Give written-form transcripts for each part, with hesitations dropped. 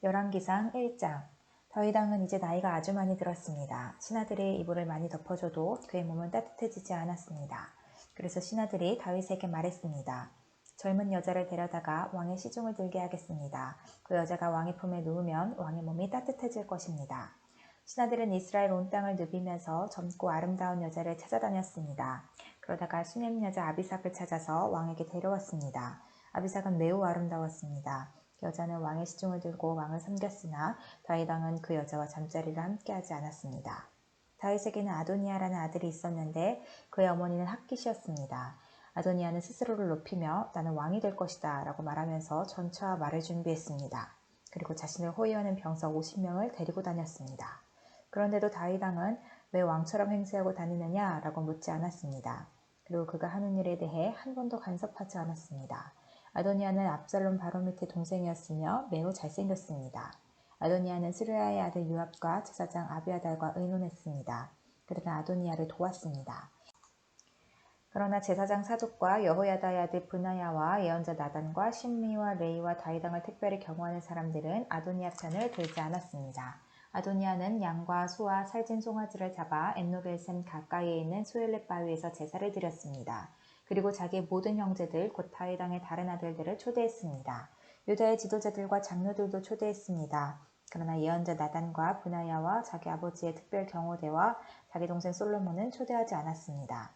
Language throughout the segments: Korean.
열왕기상 1장. 다윗 왕은 이제 나이가 아주 많이 들었습니다. 신하들이 이불을 많이 덮어줘도 그의 몸은 따뜻해지지 않았습니다. 그래서 신하들이 다윗에게 말했습니다. 젊은 여자를 데려다가 왕의 시중을 들게 하겠습니다. 그 여자가 왕의 품에 누우면 왕의 몸이 따뜻해질 것입니다. 신하들은 이스라엘 온 땅을 누비면서 젊고 아름다운 여자를 찾아다녔습니다. 그러다가 수넴 여자 아비삭을 찾아서 왕에게 데려왔습니다. 아비삭은 매우 아름다웠습니다. 여자는 왕의 시중을 들고 왕을 섬겼으나 다윗 왕은 그 여자와 잠자리를 함께하지 않았습니다. 다윗에게는 아도니아라는 아들이 있었는데 그의 어머니는 핫깃이었습니다. 아도니아는 스스로를 높이며 나는 왕이 될 것이다 라고 말하면서 전차와 말을 준비했습니다. 그리고 자신을 호위하는 병사 50명을 데리고 다녔습니다. 그런데도 다윗 왕은 왜 왕처럼 행세하고 다니느냐 라고 묻지 않았습니다. 그리고 그가 하는 일에 대해 한 번도 간섭하지 않았습니다. 아도니아는 압살롬 바로 밑의 동생이었으며 매우 잘생겼습니다. 아도니아는 스루야의 아들 요압과 제사장 아비아달과 의논했습니다. 그러나 아도니아를 도왔습니다. 그러나 제사장 사독과 여호야다의 아들 브나야와 예언자 나단과 심미와 레이와 다윗 왕을 특별히 경호하는 사람들은 아도니아 편을 들지 않았습니다. 아도니아는 양과 소와 살찐 송아지를 잡아 엔노벨샘 가까이에 있는 소엘렛 바위에서 제사를 드렸습니다. 그리고 자기의 모든 형제들 곧 다윗 왕의 다른 아들들을 초대했습니다. 유다의 지도자들과 장로들도 초대했습니다. 그러나 예언자 나단과 브나야와 자기 아버지의 특별 경호대와 자기 동생 솔로몬은 초대하지 않았습니다.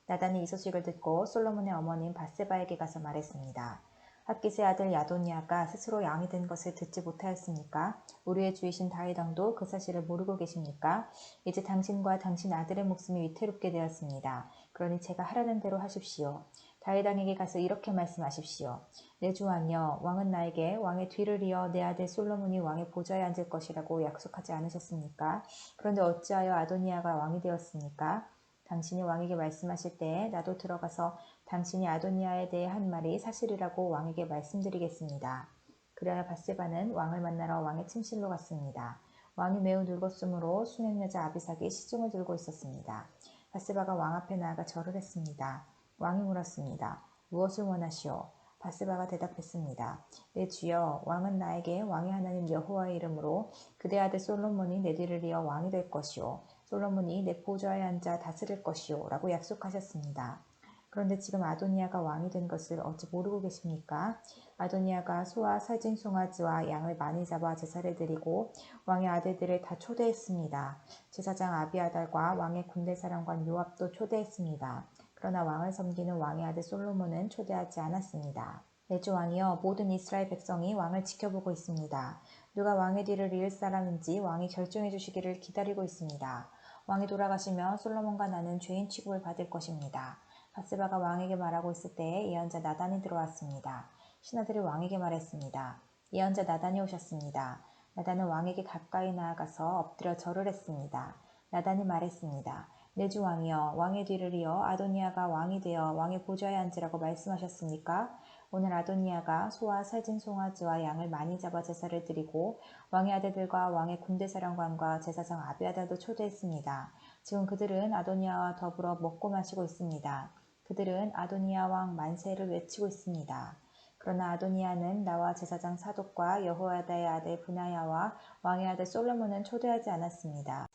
나단이 이 소식을 듣고 솔로몬의 어머님 밧세바에게 가서 말했습니다. 핫깃의 아들 야도니아가 스스로 양이 된 것을 듣지 못하였습니까? 우리의 주이신 다윗 왕도 그 사실을 모르고 계십니까? 이제 당신과 당신 아들의 목숨이 위태롭게 되었습니다. 그러니 제가 하라는 대로 하십시오. 다윗 왕에게 가서 이렇게 말씀하십시오. 내 주 왕이여, 왕은 나에게 왕의 뒤를 이어 내 아들 솔로몬이 왕의 보좌에 앉을 것이라고 약속하지 않으셨습니까? 그런데 어찌하여 아도니아가 왕이 되었습니까? 당신이 왕에게 말씀하실 때에 나도 들어가서 당신이 아도니아에 대해 한 말이 사실이라고 왕에게 말씀드리겠습니다. 그래야 밧세바는 왕을 만나러 왕의 침실로 갔습니다. 왕이 매우 늙었으므로 수넴 여자 아비삭이 시중을 들고 있었습니다. 밧세바가 왕 앞에 나아가 절을 했습니다. 왕이 물었습니다. 무엇을 원하시오? 밧세바가 대답했습니다. 내 주여, 왕은 나에게 왕의 하나님 여호와의 이름으로 그대 아들 솔로몬이 내 뒤를 이어 왕이 될 것이오. 솔로몬이 내 보좌에 앉아 다스릴 것이오 라고 약속하셨습니다. 그런데 지금 아도니아가 왕이 된 것을 어찌 모르고 계십니까? 아도니아가 소와 살찐 송아지와 양을 많이 잡아 제사를 드리고 왕의 아들들을 다 초대했습니다. 제사장 아비아달과 왕의 군대사령관 요압도 초대했습니다. 그러나 왕을 섬기는 왕의 아들 솔로몬은 초대하지 않았습니다. 내 주 왕이여, 모든 이스라엘 백성이 왕을 지켜보고 있습니다. 누가 왕의 뒤를 이을 사람인지 왕이 결정해 주시기를 기다리고 있습니다. 왕이 돌아가시면 솔로몬과 나는 죄인 취급을 받을 것입니다. 밧세바가 왕에게 말하고 있을 때에 예언자 나단이 들어왔습니다. 신하들이 왕에게 말했습니다. 예언자 나단이 오셨습니다. 나단은 왕에게 가까이 나아가서 엎드려 절을 했습니다. 나단이 말했습니다. 내 주 왕이여, 왕의 뒤를 이어 아도니아가 왕이 되어 왕의 보좌에 앉으라고 말씀하셨습니까? 오늘 아도니아가 소와 살찐 송아지와 양을 많이 잡아 제사를 드리고 왕의 아들들과 왕의 군대사령관과 제사장 아비아달도 초대했습니다. 지금 그들은 아도니아와 더불어 먹고 마시고 있습니다. 그들은 아도니아 왕 만세를 외치고 있습니다. 그러나 아도니아는 나와 제사장 사독과 여호야다의 아들 브나야와 왕의 아들 솔로몬은 초대하지 않았습니다.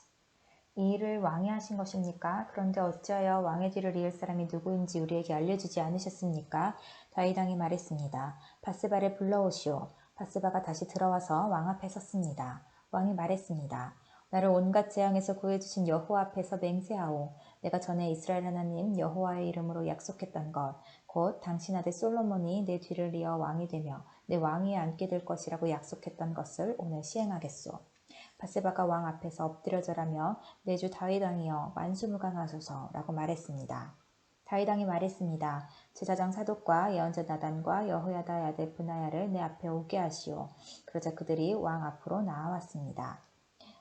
이 일을 왕이 하신 것입니까? 그런데 어찌하여 왕의 뒤를 이을 사람이 누구인지 우리에게 알려주지 않으셨습니까? 다윗 왕이 말했습니다. 밧세바를 불러오시오. 밧세바가 다시 들어와서 왕 앞에 섰습니다. 왕이 말했습니다. 나를 온갖 재앙에서 구해주신 여호와 앞에서 맹세하오. 내가 전에 이스라엘 하나님 여호와의 이름으로 약속했던 것, 곧 당신 아들 솔로몬이 내 뒤를 이어 왕이 되며 내 왕위에 앉게 될 것이라고 약속했던 것을 오늘 시행하겠소. 밧세바가 왕 앞에서 엎드려 절하며 내 주 다윗 왕이여 만수무강하소서 라고 말했습니다. 다윗 왕이 말했습니다. 제사장 사독과 예언자 나단과 여호야다의 아들 브나야를 내 앞에 오게 하시오. 그러자 그들이 왕 앞으로 나아왔습니다.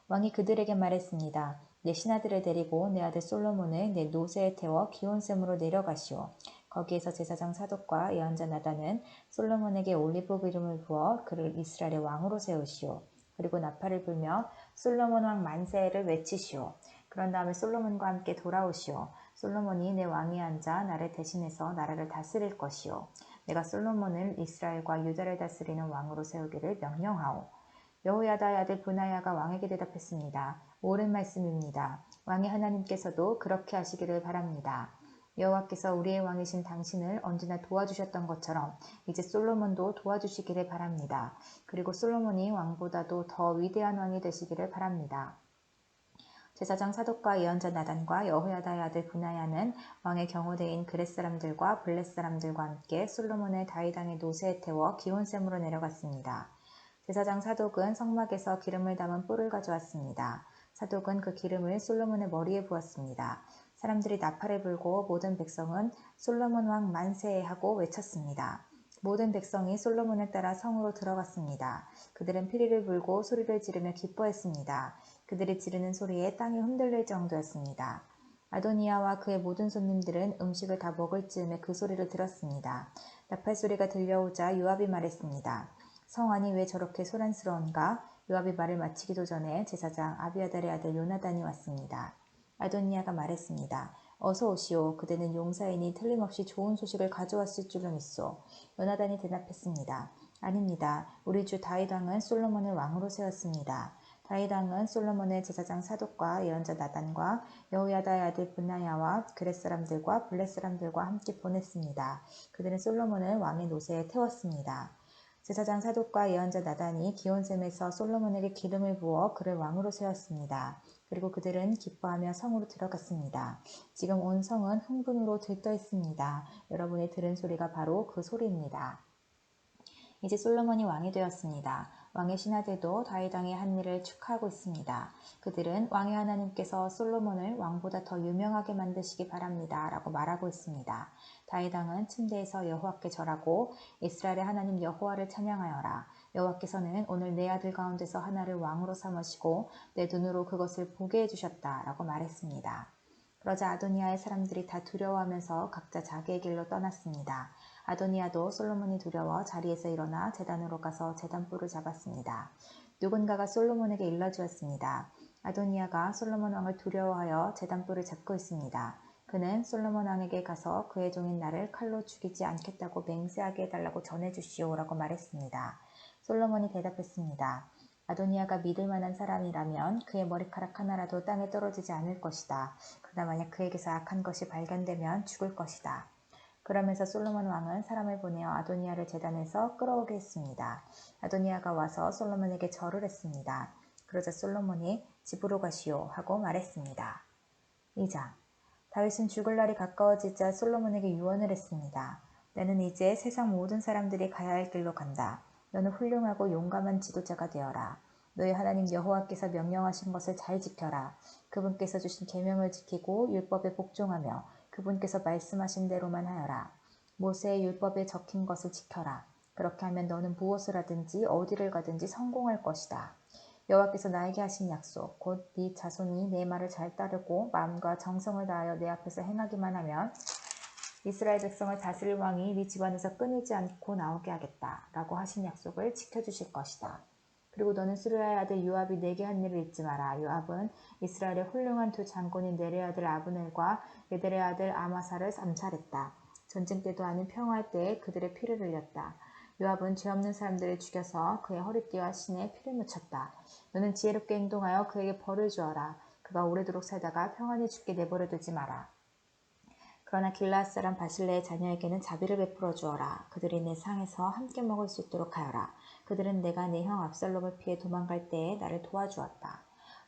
왕이 그들에게 말했습니다. 내 신하들을 데리고 내 아들 솔로몬을 내 노새에 태워 기온샘으로 내려가시오. 거기에서 제사장 사독과 예언자 나단은 솔로몬에게 올리브 기름을 부어 그를 이스라엘의 왕으로 세우시오. 그리고 나팔을 불며 솔로몬 왕 만세를 외치시오. 그런 다음에 솔로몬과 함께 돌아오시오. 솔로몬이 내 왕위에 앉아 나를 대신해서 나라를 다스릴 것이오. 내가 솔로몬을 이스라엘과 유다를 다스리는 왕으로 세우기를 명령하오. 여호야다의 아들 브나야가 왕에게 대답했습니다. 옳은 말씀입니다. 왕의 하나님께서도 그렇게 하시기를 바랍니다. 여호와께서 우리의 왕이신 당신을 언제나 도와주셨던 것처럼 이제 솔로몬도 도와주시기를 바랍니다. 그리고 솔로몬이 왕보다도 더 위대한 왕이 되시기를 바랍니다. 제사장 사독과 예언자 나단과 여호야다의 아들 브나야는 왕의 경호대인 그렛 사람들과 블렛 사람들과 함께 솔로몬을 다윗왕의 노새에 태워 기온샘으로 내려갔습니다. 제사장 사독은 성막에서 기름을 담은 뿔을 가져왔습니다. 사독은 그 기름을 솔로몬의 머리에 부었습니다. 사람들이 나팔을 불고 모든 백성은 솔로몬 왕 만세 하고 외쳤습니다. 모든 백성이 솔로몬을 따라 성으로 들어갔습니다. 그들은 피리를 불고 소리를 지르며 기뻐했습니다. 그들이 지르는 소리에 땅이 흔들릴 정도였습니다. 아도니아와 그의 모든 손님들은 음식을 다 먹을 즈음에 그 소리를 들었습니다. 나팔 소리가 들려오자 요압이 말했습니다. 성 안이 왜 저렇게 소란스러운가? 요압이 말을 마치기도 전에 제사장 아비아달의 아들 요나단이 왔습니다. 아도니아가 말했습니다. 어서 오시오. 그대는 용사이니 틀림없이 좋은 소식을 가져왔을 줄로 믿소. 요나단이 대답했습니다. 아닙니다. 우리 주 다윗왕은 솔로몬을 왕으로 세웠습니다. 다윗왕은 솔로몬을 제사장 사독과 예언자 나단과 여호야다의 아들 브나야와 그렛 사람들과 블렛 사람들과 함께 보냈습니다. 그들은 솔로몬을 왕의 노새에 태웠습니다. 제사장 사독과 예언자 나단이 기온샘에서 솔로몬에게 기름을 부어 그를 왕으로 세웠습니다. 그리고 그들은 기뻐하며 성으로 들어갔습니다. 지금 온 성은 흥분으로 들떠 있습니다. 여러분이 들은 소리가 바로 그 소리입니다. 이제 솔로몬이 왕이 되었습니다. 왕의 신하들도 다윗왕의 한 일을 축하하고 있습니다. 그들은 왕의 하나님께서 솔로몬을 왕보다 더 유명하게 만드시기 바랍니다. 라고 말하고 있습니다. 다윗왕은 침대에서 여호와께 절하고 이스라엘의 하나님 여호와를 찬양하여라. 여호와께서는 오늘 내 아들 가운데서 하나를 왕으로 삼으시고 내 눈으로 그것을 보게 해주셨다. 라고 말했습니다. 그러자 아도니아의 사람들이 다 두려워하면서 각자 자기의 길로 떠났습니다. 아도니아도 솔로몬이 두려워 자리에서 일어나 제단으로 가서 제단뿔을 잡았습니다. 누군가가 솔로몬에게 일러주었습니다. 아도니아가 솔로몬 왕을 두려워하여 제단뿔을 잡고 있습니다. 그는 솔로몬 왕에게 가서 그의 종인 나를 칼로 죽이지 않겠다고 맹세하게 해달라고 전해주시오라고 말했습니다. 솔로몬이 대답했습니다. 아도니아가 믿을 만한 사람이라면 그의 머리카락 하나라도 땅에 떨어지지 않을 것이다. 그러나 만약 그에게서 악한 것이 발견되면 죽을 것이다. 그러면서 솔로몬 왕은 사람을 보내어 아도니아를 제단에서 끌어오게 했습니다. 아도니아가 와서 솔로몬에게 절을 했습니다. 그러자 솔로몬이 집으로 가시오 하고 말했습니다. 2장 다윗은 죽을 날이 가까워지자 솔로몬에게 유언을 했습니다. 나는 이제 세상 모든 사람들이 가야 할 길로 간다. 너는 훌륭하고 용감한 지도자가 되어라. 너희 하나님 여호와께서 명령하신 것을 잘 지켜라. 그분께서 주신 계명을 지키고 율법에 복종하며 그분께서 말씀하신 대로만 하여라. 모세의 율법에 적힌 것을 지켜라. 그렇게 하면 너는 무엇을 하든지 어디를 가든지 성공할 것이다. 여호와께서 나에게 하신 약속, 곧 네 자손이 내 말을 잘 따르고 마음과 정성을 다하여 내 앞에서 행하기만 하면 이스라엘 백성을 다스릴 왕이 네 집안에서 끊이지 않고 나오게 하겠다 라고 하신 약속을 지켜주실 것이다. 그리고 너는 스루야의 아들 요압이 내게 한 일을 잊지 마라. 요압은 이스라엘의 훌륭한 두 장군인 네레의 아들 아브넬과 예델의 아들 아마사를 암살했다. 전쟁 때도 아닌 평화의 때에 그들의 피를 흘렸다. 요압은 죄 없는 사람들을 죽여서 그의 허리띠와 신에 피를 묻혔다. 너는 지혜롭게 행동하여 그에게 벌을 주어라. 그가 오래도록 살다가 평안히 죽게 내버려 두지 마라. 그러나 길라앗 사람 바실레의 자녀에게는 자비를 베풀어 주어라. 그들이 내 상에서 함께 먹을 수 있도록 하여라. 그들은 내가 내 형 압살롬을 피해 도망갈 때에 나를 도와주었다.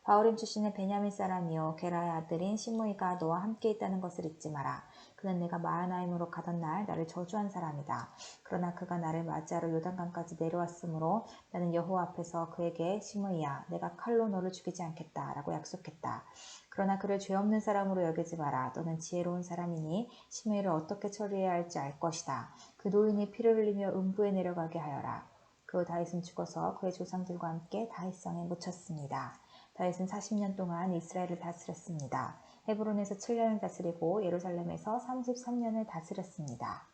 바울임 출신의 베냐민 사람이요 게라의 아들인 시므이가 너와 함께 있다는 것을 잊지 마라. 그는 내가 마하나임으로 가던 날 나를 저주한 사람이다. 그러나 그가 나를 맞이하러 요단강까지 내려왔으므로 나는 여호와 앞에서 그에게 시므이야 내가 칼로 너를 죽이지 않겠다 라고 약속했다. 그러나 그를 죄 없는 사람으로 여기지 마라. 너는 지혜로운 사람이니 시므이를 어떻게 처리해야 할지 알 것이다. 그 노인이 피를 흘리며 음부에 내려가게 하여라. 그 후 다윗은 죽어서 그의 조상들과 함께 다윗성에 묻혔습니다. 다윗은 40년 동안 이스라엘을 다스렸습니다. 헤브론에서 7년을 다스리고 예루살렘에서 33년을 다스렸습니다.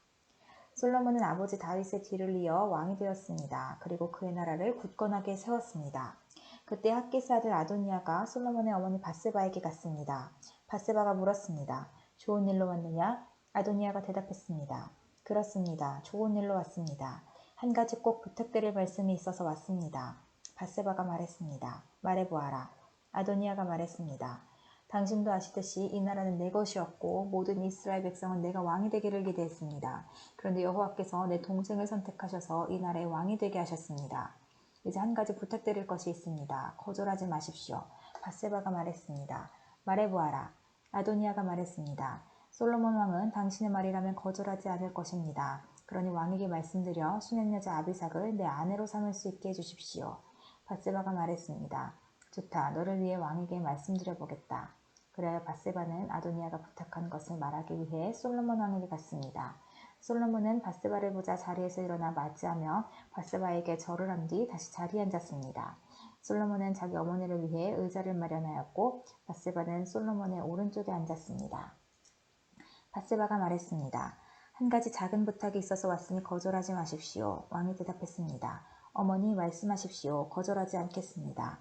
솔로몬은 아버지 다윗의 뒤를 이어 왕이 되었습니다. 그리고 그의 나라를 굳건하게 세웠습니다. 그때 핫기스 아들 아도니아가 솔로몬의 어머니 바세바에게 갔습니다. 바세바가 물었습니다. 좋은 일로 왔느냐? 아도니아가 대답했습니다. 그렇습니다. 좋은 일로 왔습니다. 한 가지 꼭 부탁드릴 말씀이 있어서 왔습니다. 밧세바가 말했습니다. 말해보아라. 아도니아가 말했습니다. 당신도 아시듯이 이 나라는 내 것이었고 모든 이스라엘 백성은 내가 왕이 되기를 기대했습니다. 그런데 여호와께서 내 동생을 선택하셔서 이 나라의 왕이 되게 하셨습니다. 이제 한 가지 부탁드릴 것이 있습니다. 거절하지 마십시오. 밧세바가 말했습니다. 말해보아라. 아도니아가 말했습니다. 솔로몬 왕은 당신의 말이라면 거절하지 않을 것입니다. 그러니 왕에게 말씀드려 수냄 여자 아비삭을 내 아내로 삼을 수 있게 해주십시오. 밧세바가 말했습니다. 좋다. 너를 위해 왕에게 말씀드려보겠다. 그래야 밧세바는 아도니아가 부탁한 것을 말하기 위해 솔로몬 왕에게 갔습니다. 솔로몬은 밧세바를 보자 자리에서 일어나 맞이하며 밧세바에게 절을 한 뒤 다시 자리에 앉았습니다. 솔로몬은 자기 어머니를 위해 의자를 마련하였고 밧세바는 솔로몬의 오른쪽에 앉았습니다. 밧세바가 말했습니다. 한 가지 작은 부탁이 있어서 왔으니 거절하지 마십시오. 왕이 대답했습니다. 어머니 말씀하십시오. 거절하지 않겠습니다.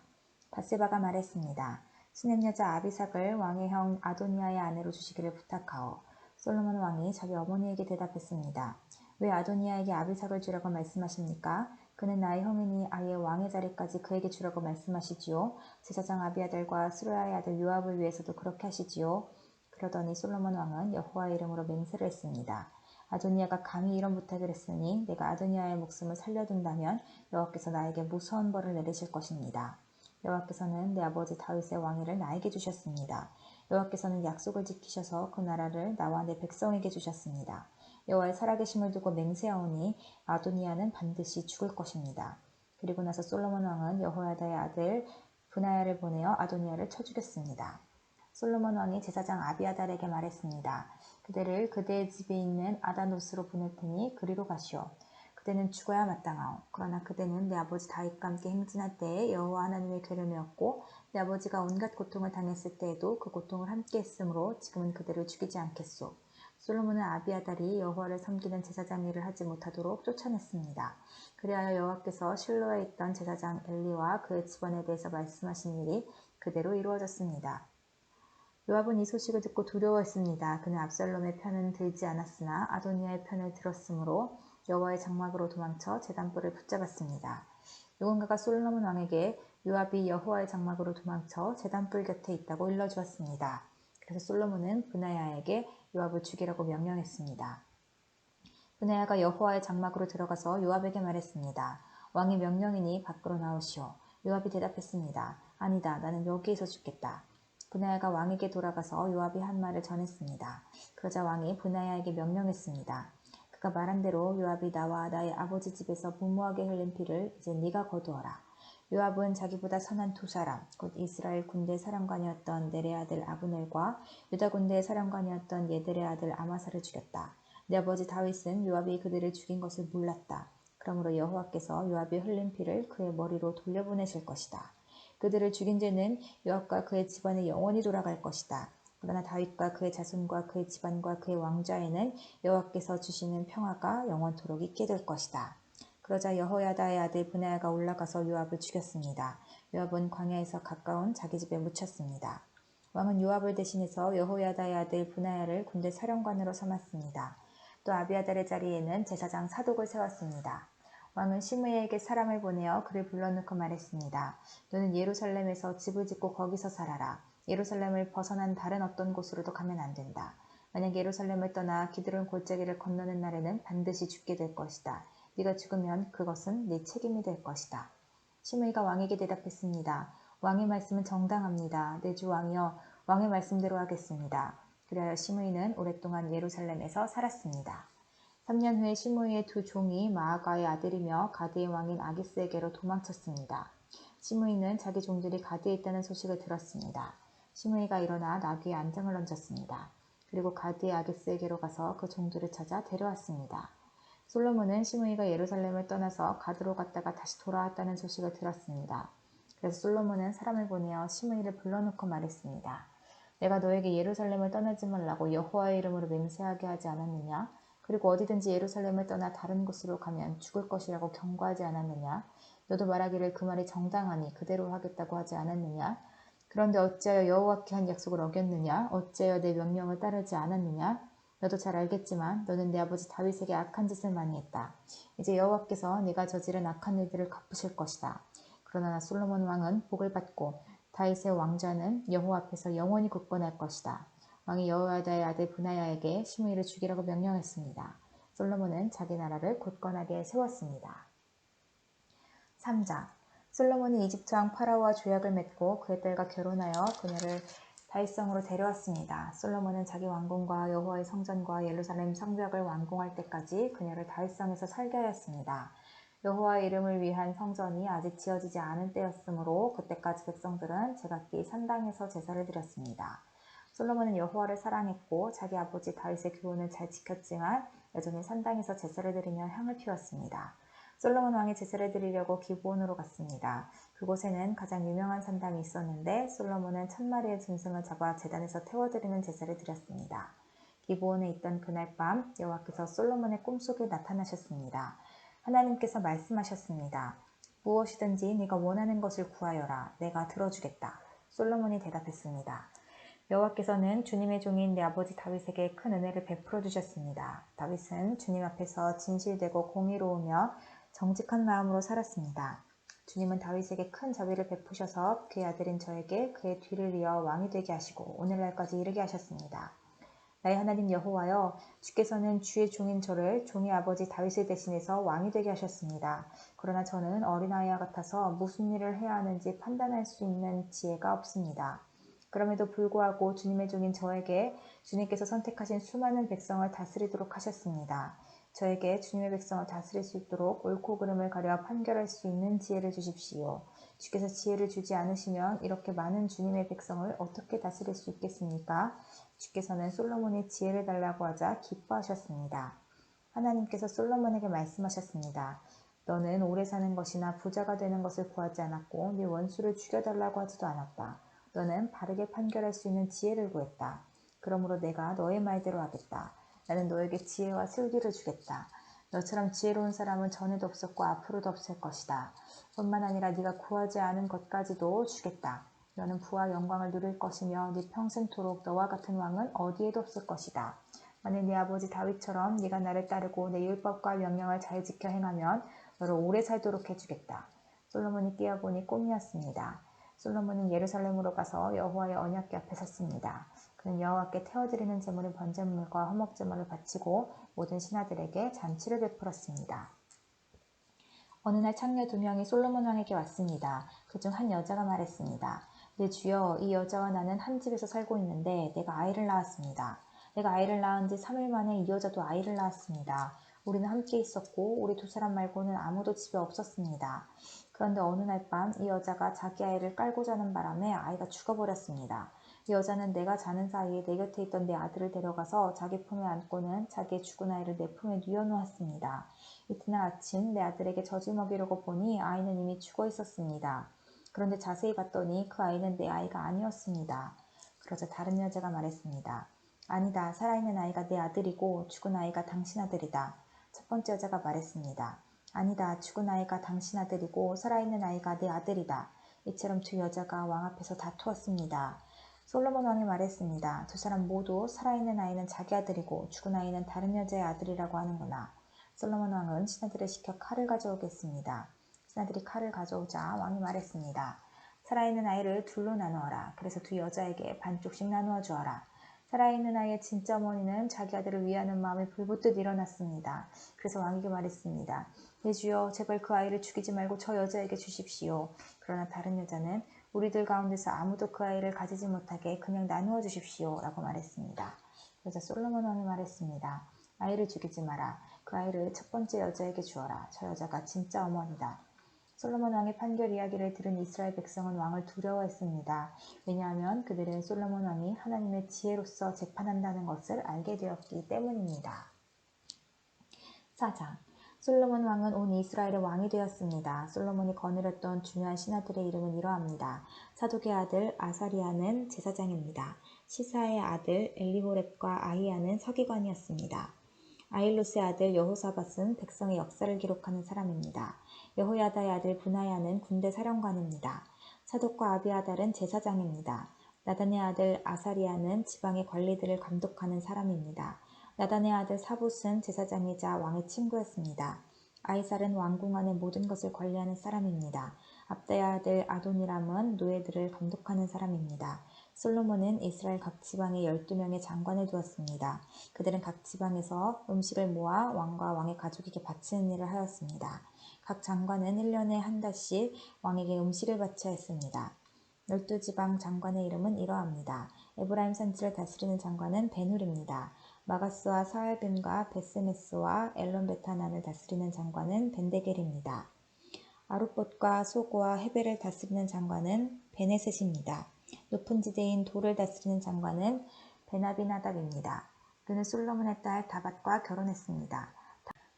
밧세바가 말했습니다. 수냄 여자 아비삭을 왕의 형 아도니아의 아내로 주시기를 부탁하오. 솔로몬 왕이 자기 어머니에게 대답했습니다. 왜 아도니아에게 아비삭을 주라고 말씀하십니까? 그는 나의 형이니 아예 왕의 자리까지 그에게 주라고 말씀하시지요. 제사장 아비아달과 스루야의 아들 요압을 위해서도 그렇게 하시지요. 그러더니 솔로몬 왕은 여호와의 이름으로 맹세를 했습니다. 아도니아가 감히 이런 부탁을 했으니 내가 아도니아의 목숨을 살려둔다면 여호와께서 나에게 무서운 벌을 내리실 것입니다. 여호와께서는 내 아버지 다윗의 왕위를 나에게 주셨습니다. 여호와께서는 약속을 지키셔서 그 나라를 나와 내 백성에게 주셨습니다. 여호와의 살아계심을 두고 맹세하오니 아도니아는 반드시 죽을 것입니다. 그리고 나서 솔로몬 왕은 여호야다의 아들 브나야를 보내어 아도니아를 쳐 죽였습니다. 솔로몬 왕이 제사장 아비아달에게 말했습니다. 그대를 그대의 집에 있는 아다노스로 보낼 테니 그리로 가시오. 그대는 죽어야 마땅하오. 그러나 그대는 내 아버지 다윗과 함께 행진할 때에 여호와 하나님의 괴를 메었고 내 아버지가 온갖 고통을 당했을 때에도 그 고통을 함께 했으므로 지금은 그대를 죽이지 않겠소. 솔로몬은 아비아달이 여호와를 섬기는 제사장 일을 하지 못하도록 쫓아냈습니다. 그리하여 여호와께서 실로에 있던 제사장 엘리와 그의 집안에 대해서 말씀하신 일이 그대로 이루어졌습니다. 요압은 이 소식을 듣고 두려워했습니다. 그는 압살롬의 편은 들지 않았으나 아도니아의 편을 들었으므로 여호와의 장막으로 도망쳐 제단불을 붙잡았습니다. 누군가가 솔로몬 왕에게 요압이 여호와의 장막으로 도망쳐 제단불 곁에 있다고 일러주었습니다. 그래서 솔로몬은 브나야에게 요압을 죽이라고 명령했습니다. 브나야가 여호와의 장막으로 들어가서 요압에게 말했습니다. 왕의 명령이니 밖으로 나오시오. 요압이 대답했습니다. 아니다. 나는 여기에서 죽겠다. 브나야가 왕에게 돌아가서 요압이 한 말을 전했습니다. 그러자 왕이 브나야에게 명령했습니다. 그가 말한 대로 요압이 나와 나의 아버지 집에서 무모하게 흘린 피를 이제 네가 거두어라. 요압은 자기보다 선한 두 사람, 곧 이스라엘 군대 사령관이었던 넬의 아들 아브넬과 유다 군대의 사령관이었던 예델의 아들 아마사를 죽였다. 내 아버지 다윗은 요압이 그들을 죽인 것을 몰랐다. 그러므로 여호와께서 요압이 흘린 피를 그의 머리로 돌려보내실 것이다. 그들을 죽인 죄는 요압과 그의 집안에 영원히 돌아갈 것이다. 그러나 다윗과 그의 자손과 그의 집안과 그의 왕좌에는 여호와께서 주시는 평화가 영원토록 있게 될 것이다. 그러자 여호야다의 아들 브나야가 올라가서 요압을 죽였습니다. 요압은 광야에서 가까운 자기 집에 묻혔습니다. 왕은 요압을 대신해서 여호야다의 아들 브나야를 군대 사령관으로 삼았습니다. 또 아비아달의 자리에는 제사장 사독을 세웠습니다. 왕은 시므이에게 사람을 보내어 그를 불러놓고 말했습니다. 너는 예루살렘에서 집을 짓고 거기서 살아라. 예루살렘을 벗어난 다른 어떤 곳으로도 가면 안 된다. 만약 예루살렘을 떠나 기드론 골짜기를 건너는 날에는 반드시 죽게 될 것이다. 네가 죽으면 그것은 네 책임이 될 것이다. 시므이가 왕에게 대답했습니다. 왕의 말씀은 정당합니다. 내 주 왕이여, 왕의 말씀대로 하겠습니다. 그리하여 시므이는 오랫동안 예루살렘에서 살았습니다. 3년 후에 시므이의 두 종이 마아가의 아들이며 가드의 왕인 아기스에게로 도망쳤습니다. 시므이는 자기 종들이 가드에 있다는 소식을 들었습니다. 시므이가 일어나 나귀에 안장을 얹었습니다. 그리고 가드의 아기스에게로 가서 그 종들을 찾아 데려왔습니다. 솔로몬은 시므이가 예루살렘을 떠나서 가드로 갔다가 다시 돌아왔다는 소식을 들었습니다. 그래서 솔로몬은 사람을 보내어 시므이를 불러놓고 말했습니다. 내가 너에게 예루살렘을 떠나지 말라고 여호와의 이름으로 맹세하게 하지 않았느냐? 그리고 어디든지 예루살렘을 떠나 다른 곳으로 가면 죽을 것이라고 경고하지 않았느냐? 너도 말하기를 그 말이 정당하니 그대로 하겠다고 하지 않았느냐? 그런데 어찌하여 여호와께 한 약속을 어겼느냐? 어찌하여 내 명령을 따르지 않았느냐? 너도 잘 알겠지만 너는 내 아버지 다윗에게 악한 짓을 많이 했다. 이제 여호와께서 네가 저지른 악한 일들을 갚으실 것이다. 그러나 솔로몬 왕은 복을 받고 다윗의 왕좌는 여호와 앞에서 영원히 굳건할 것이다. 왕이 여호야다의 아들 브나야에게 시므이를 죽이라고 명령했습니다. 솔로몬은 자기 나라를 굳건하게 세웠습니다. 3장 솔로몬이 이집트 왕 파라오와 조약을 맺고 그의 딸과 결혼하여 그녀를 다윗성으로 데려왔습니다. 솔로몬은 자기 왕궁과 여호와의 성전과 예루살렘 성벽을 완공할 때까지 그녀를 다윗성에서 살게 하였습니다. 여호와의 이름을 위한 성전이 아직 지어지지 않은 때였으므로 그때까지 백성들은 제각기 산당에서 제사를 드렸습니다. 솔로몬은 여호와를 사랑했고 자기 아버지 다윗의 교훈을 잘 지켰지만 여전히 산당에서 제사를 드리며 향을 피웠습니다. 솔로몬 왕이 제사를 드리려고 기브온으로 갔습니다. 그곳에는 가장 유명한 산당이 있었는데 솔로몬은 1000마리의 짐승을 잡아 제단에서 태워드리는 제사를 드렸습니다. 기브온에 있던 그날 밤 여호와께서 솔로몬의 꿈속에 나타나셨습니다. 하나님께서 말씀하셨습니다. 무엇이든지 네가 원하는 것을 구하여라. 내가 들어주겠다. 솔로몬이 대답했습니다. 여호와께서는 주님의 종인 내 아버지 다윗에게 큰 은혜를 베풀어 주셨습니다. 다윗은 주님 앞에서 진실되고 공의로우며 정직한 마음으로 살았습니다. 주님은 다윗에게 큰 자비를 베푸셔서 그의 아들인 저에게 그의 뒤를 이어 왕이 되게 하시고 오늘날까지 이르게 하셨습니다. 나의 하나님 여호와여, 주께서는 주의 종인 저를 종의 아버지 다윗을 대신해서 왕이 되게 하셨습니다. 그러나 저는 어린아이와 같아서 무슨 일을 해야 하는지 판단할 수 있는 지혜가 없습니다. 그럼에도 불구하고 주님의 종인 저에게 주님께서 선택하신 수많은 백성을 다스리도록 하셨습니다. 저에게 주님의 백성을 다스릴 수 있도록 옳고 그름을 가려 판결할 수 있는 지혜를 주십시오. 주께서 지혜를 주지 않으시면 이렇게 많은 주님의 백성을 어떻게 다스릴 수 있겠습니까? 주께서는 솔로몬이 지혜를 달라고 하자 기뻐하셨습니다. 하나님께서 솔로몬에게 말씀하셨습니다. 너는 오래 사는 것이나 부자가 되는 것을 구하지 않았고 네 원수를 죽여달라고 하지도 않았다. 너는 바르게 판결할 수 있는 지혜를 구했다. 그러므로 내가 너의 말대로 하겠다. 나는 너에게 지혜와 슬기를 주겠다. 너처럼 지혜로운 사람은 전에도 없었고 앞으로도 없을 것이다. 뿐만 아니라 네가 구하지 않은 것까지도 주겠다. 너는 부와 영광을 누릴 것이며 네 평생토록 너와 같은 왕은 어디에도 없을 것이다. 만일 네 아버지 다윗처럼 네가 나를 따르고 내 율법과 명령을 잘 지켜 행하면 너를 오래 살도록 해주겠다. 솔로몬이 깨어보니 꿈이었습니다. 솔로몬은 예루살렘으로 가서 여호와의 언약궤 앞에 섰습니다. 그는 여호와께 태워드리는 제물인 번제물과 화목제물을 바치고 모든 신하들에게 잔치를 베풀었습니다. 어느 날 창녀 2명이 솔로몬 왕에게 왔습니다. 그중 한 여자가 말했습니다. 내 주여, 이 여자와 나는 한 집에서 살고 있는데 내가 아이를 낳았습니다. 내가 아이를 낳은 지 3일 만에 이 여자도 아이를 낳았습니다. 우리는 함께 있었고 우리 2사람 말고는 아무도 집에 없었습니다. 그런데 어느 날 밤 이 여자가 자기 아이를 깔고 자는 바람에 아이가 죽어버렸습니다. 이 여자는 내가 자는 사이에 내 곁에 있던 내 아들을 데려가서 자기 품에 안고는 자기의 죽은 아이를 내 품에 뉘어놓았습니다. 이튿날 아침 내 아들에게 젖을 먹이려고 보니 아이는 이미 죽어 있었습니다. 그런데 자세히 봤더니 그 아이는 내 아이가 아니었습니다. 그러자 다른 여자가 말했습니다. 아니다. 살아있는 아이가 내 아들이고 죽은 아이가 당신 아들이다. 첫 번째 여자가 말했습니다. 아니다. 죽은 아이가 당신 아들이고 살아있는 아이가 내 아들이다. 이처럼 2 여자가 왕 앞에서 다투었습니다. 솔로몬 왕이 말했습니다. 2사람 모두 살아있는 아이는 자기 아들이고 죽은 아이는 다른 여자의 아들이라고 하는구나. 솔로몬 왕은 신하들을 시켜 칼을 가져오겠습니다. 신하들이 칼을 가져오자 왕이 말했습니다. 살아있는 아이를 둘로 나누어라. 그래서 2 여자에게 반쪽씩 나누어 주어라. 살아있는 아이의 진짜 어머니는 자기 아들을 위하는 마음이 불붙듯 일어났습니다. 그래서 왕에게 말했습니다. 내 주여, 제발 그 아이를 죽이지 말고 저 여자에게 주십시오. 그러나 다른 여자는 우리들 가운데서 아무도 그 아이를 가지지 못하게 그냥 나누어 주십시오. 라고 말했습니다. 그러자 솔로몬 왕이 말했습니다. 아이를 죽이지 마라. 그 아이를 첫 번째 여자에게 주어라. 저 여자가 진짜 어머니다. 솔로몬 왕의 판결 이야기를 들은 이스라엘 백성은 왕을 두려워했습니다. 왜냐하면 그들은 솔로몬 왕이 하나님의 지혜로서 재판한다는 것을 알게 되었기 때문입니다. 4장 솔로몬 왕은 온 이스라엘의 왕이 되었습니다. 솔로몬이 거느렸던 중요한 신하들의 이름은 이러합니다. 사독의 아들 아사리아는 제사장입니다. 시사의 아들 엘리호렙과 아히야는 서기관이었습니다. 아일로스의 아들 여호사밧은 백성의 역사를 기록하는 사람입니다. 여호야다의 아들 브나야는 군대 사령관입니다. 사독과 아비아달은 제사장입니다. 나단의 아들 아사리아는 지방의 관리들을 감독하는 사람입니다. 나단의 아들 사붓은 제사장이자 왕의 친구였습니다. 아이살은 왕궁 안의 모든 것을 관리하는 사람입니다. 압다의 아들 아도니람은 노예들을 감독하는 사람입니다. 솔로몬은 이스라엘 각 지방에 12명의 장관을 두었습니다. 그들은 각 지방에서 음식을 모아 왕과 왕의 가족에게 바치는 일을 하였습니다. 각 장관은 1년에 한 달씩 왕에게 음식을 바쳐야 했습니다. 12지방 장관의 이름은 이러합니다. 에브라임 산지를 다스리는 장관은 베눌입니다. 마가스와 사알빔과 베스메스와 엘론베타난을 다스리는 장관은 벤데겔입니다. 아룻봇과 소고와 헤벨을 다스리는 장관은 베네셋입니다. 높은 지대인 돌을 다스리는 장관은 베나비나답입니다. 그는 솔로몬의 딸 다밧과 결혼했습니다.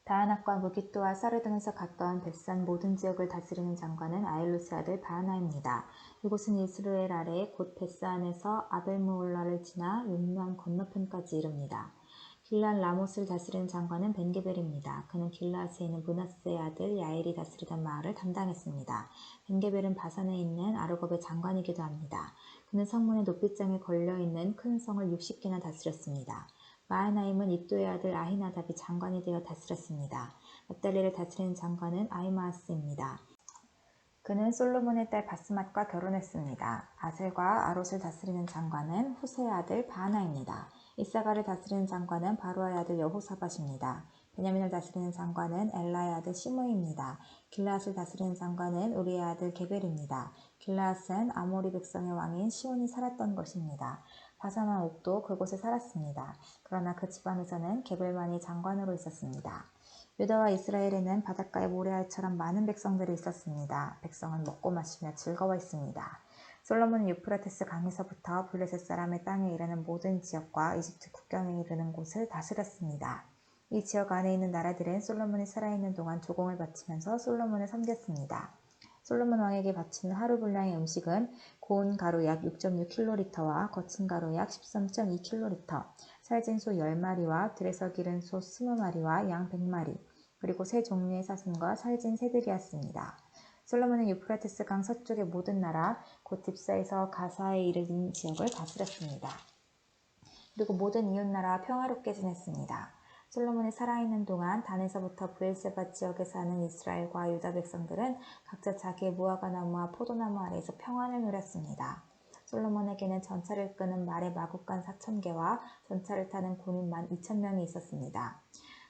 다하낙과 무깃도와 사르 등에서 가까운 벳산 모든 지역을 다스리는 장관은 아일루스의 아들 바하나입니다. 이곳은 이스라엘 아래 곧 벳산에서 아벨므올라를 지나 용남 건너편까지 이릅니다. 길앗 라못을 다스리는 장관은 벤게벨입니다. 그는 길앗에 있는 므낫세의 아들 야엘이 다스리던 마을을 담당했습니다. 벤게벨은 바산에 있는 아르곱의 장관이기도 합니다. 그는 성문의 높이장에 걸려있는 큰 성을 60개나 다스렸습니다. 마하나임은 입도의 아들 아히나답이 장관이 되어 다스렸습니다. 납달리를 다스리는 장관은 아히마아스입니다. 그는 솔로몬의 딸 바스맛과 결혼했습니다. 아셀과 아롯을 다스리는 장관은 후세의 아들 바하나입니다. 이사가를 다스리는 장관은 바루아의 아들 여호사밧입니다. 베냐민을 다스리는 장관은 엘라의 아들 시므이입니다. 길라앗을 다스리는 장관은 우리의 아들 게벨입니다. 길라앗은 아모리 백성의 왕인 시온이 살았던 것입니다. 바산과 옥도 그곳에 살았습니다. 그러나 그 지방에서는 게벨만이 장관으로 있었습니다. 유다와 이스라엘에는 바닷가의 모래알처럼 많은 백성들이 있었습니다. 백성은 먹고 마시며 즐거워했습니다. 솔로몬은 유프라테스 강에서부터 블레셋 사람의 땅에 이르는 모든 지역과 이집트 국경에 이르는 곳을 다스렸습니다. 이 지역 안에 있는 나라들은 솔로몬이 살아있는 동안 조공을 바치면서 솔로몬을 섬겼습니다. 솔로몬 왕에게 바치는 하루 분량의 음식은 고운 가루 약 6.6kg와 거친 가루 약 13.2kg, 살진 소 10마리와 들에서 기른 소 20마리와 양 100마리, 그리고 세 종류의 사슴과 살진 새들이었습니다. 솔로몬은 유프라테스 강 서쪽의 모든 나라, 곧 딥사에서 가사에 이르는 지역을 다스렸습니다. 그리고 모든 이웃나라와 평화롭게 지냈습니다. 솔로몬이 살아있는 동안 단에서부터 브엘세바 지역에 사는 이스라엘과 유다 백성들은 각자 자기의 무화과 나무와 포도나무 아래에서 평안을 누렸습니다. 솔로몬에게는 전차를 끄는 말의 마국간 4,000개와 전차를 타는 군인 12,000명이 있었습니다.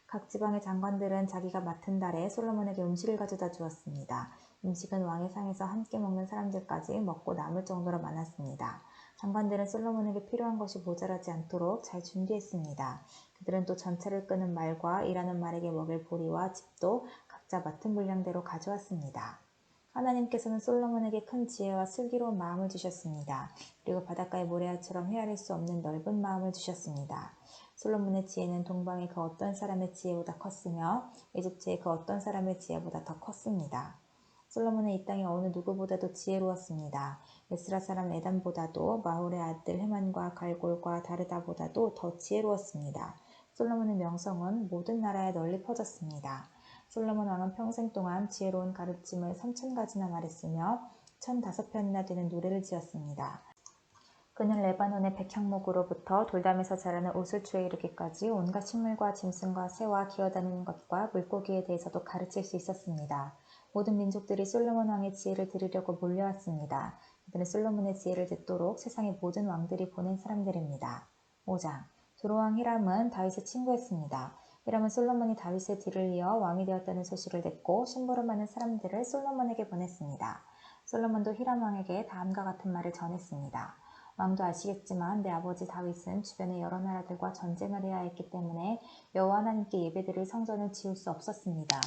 각 지방의 장관들은 자기가 맡은 달에 솔로몬에게 음식을 가져다 주었습니다. 음식은 왕의 상에서 함께 먹는 사람들까지 먹고 남을 정도로 많았습니다. 장관들은 솔로몬에게 필요한 것이 모자라지 않도록 잘 준비했습니다. 그들은 또 전차를 끄는 말과 일하는 말에게 먹일 보리와 짚도 각자 맡은 분량대로 가져왔습니다. 하나님께서는 솔로몬에게 큰 지혜와 슬기로운 마음을 주셨습니다. 그리고 바닷가의 모래알처럼 헤아릴 수 없는 넓은 마음을 주셨습니다. 솔로몬의 지혜는 동방의 그 어떤 사람의 지혜보다 컸으며 이집트의 그 어떤 사람의 지혜보다 더 컸습니다. 솔로몬은 이 땅의 어느 누구보다도 지혜로웠습니다. 에스라 사람 에담보다도 마홀의 아들 헤만과 갈골과 다르다보다도 더 지혜로웠습니다. 솔로몬의 명성은 모든 나라에 널리 퍼졌습니다. 솔로몬 왕은 평생 동안 지혜로운 가르침을 3,000가지나 말했으며 1,005편이나 되는 노래를 지었습니다. 그는 레바논의 백향목으로부터 돌담에서 자라는 우슬초에 이르기까지 온갖 식물과 짐승과 새와 기어다니는 것과 물고기에 대해서도 가르칠 수 있었습니다. 모든 민족들이 솔로몬 왕의 지혜를 들으려고 몰려왔습니다. 그들은 솔로몬의 지혜를 듣도록 세상의 모든 왕들이 보낸 사람들입니다. 5장 두로왕 히람은 다윗의 친구였습니다. 히람은 솔로몬이 다윗의 뒤를 이어 왕이 되었다는 소식을 듣고 심부름하는 사람들을 솔로몬에게 보냈습니다. 솔로몬도 히람 왕에게 다음과 같은 말을 전했습니다. 왕도 아시겠지만 내 아버지 다윗은 주변의 여러 나라들과 전쟁을 해야 했기 때문에 여호와 하나님께 예배드릴 성전을 지을 수 없었습니다.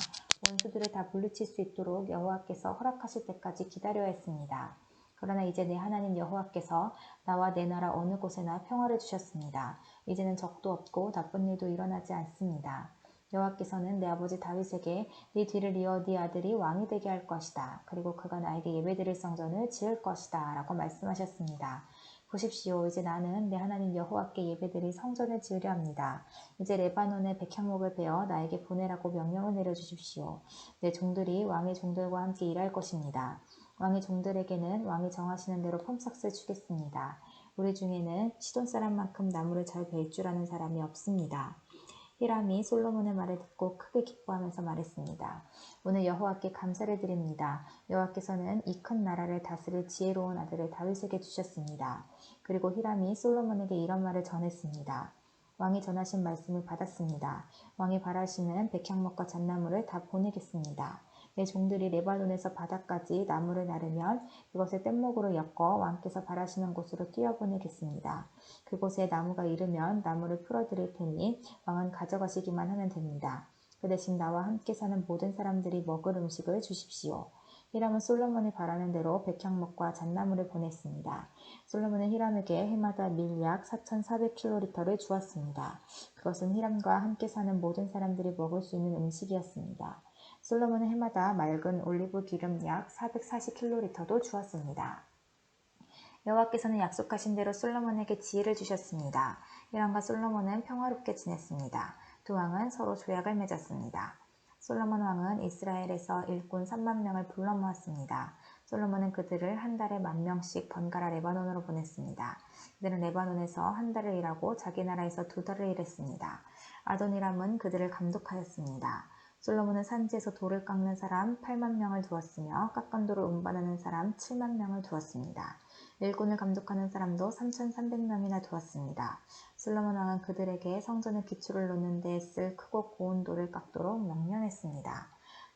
원수들을 다 물리칠 수 있도록 여호와께서 허락하실 때까지 기다려야 했습니다. 그러나 이제 내 하나님 여호와께서 나와 내 나라 어느 곳에나 평화를 주셨습니다. 이제는 적도 없고 나쁜 일도 일어나지 않습니다. 여호와께서는 내 아버지 다윗에게 네 뒤를 이어 네 아들이 왕이 되게 할 것이다. 그리고 그가 나에게 예배드릴 성전을 지을 것이다. 라고 말씀하셨습니다. 보십시오. 이제 나는 내 하나님 여호와께 예배드릴 성전을 지으려 합니다. 이제 레바논의 백향목을 베어 나에게 보내라고 명령을 내려주십시오. 내 종들이 왕의 종들과 함께 일할 것입니다. 왕의 종들에게는 왕이 정하시는 대로 펌삭스를 주겠습니다. 우리 중에는 시돈 사람만큼 나무를 잘 벨 줄 아는 사람이 없습니다. 히람이 솔로몬의 말을 듣고 크게 기뻐하면서 말했습니다. 오늘 여호와께 감사를 드립니다. 여호와께서는 이 큰 나라를 다스릴 지혜로운 아들을 다윗에게 주셨습니다. 그리고 히람이 솔로몬에게 이런 말을 전했습니다. 왕이 전하신 말씀을 받았습니다. 왕이 바라시는 백향목과 잣나무를 다 보내겠습니다. 내 종들이 레바논에서 바다까지 나무를 나르면 그것을 뗏목으로 엮어 왕께서 바라시는 곳으로 뛰어보내겠습니다. 그곳에 나무가 이르면 나무를 풀어드릴 테니 왕은 가져가시기만 하면 됩니다. 그 대신 나와 함께 사는 모든 사람들이 먹을 음식을 주십시오. 히람은 솔로몬이 바라는 대로 백향목과 잣나무를 보냈습니다. 솔로몬은 히람에게 해마다 밀 약 4,400킬로리터를 주었습니다. 그것은 히람과 함께 사는 모든 사람들이 먹을 수 있는 음식이었습니다. 솔로몬은 해마다 맑은 올리브 기름 약 440킬로리터도 주었습니다. 여호와께서는 약속하신 대로 솔로몬에게 지혜를 주셨습니다. 히람과 솔로몬은 평화롭게 지냈습니다. 두 왕은 서로 조약을 맺었습니다. 솔로몬 왕은 이스라엘에서 일꾼 3만 명을 불러 모았습니다. 솔로몬은 그들을 한 달에 10,000명씩 번갈아 레바논으로 보냈습니다. 그들은 레바논에서 한 달을 일하고 자기 나라에서 2달을 일했습니다. 아도니람은 그들을 감독하였습니다. 솔로몬은 산지에서 돌을 깎는 사람 8만 명을 두었으며 깎은 돌을 운반하는 사람 7만 명을 두었습니다. 일꾼을 감독하는 사람도 3,300명이나 두었습니다. 솔로몬 왕은 그들에게 성전의 기초를 놓는 데 쓸 크고 고운 돌을 깎도록 명령했습니다.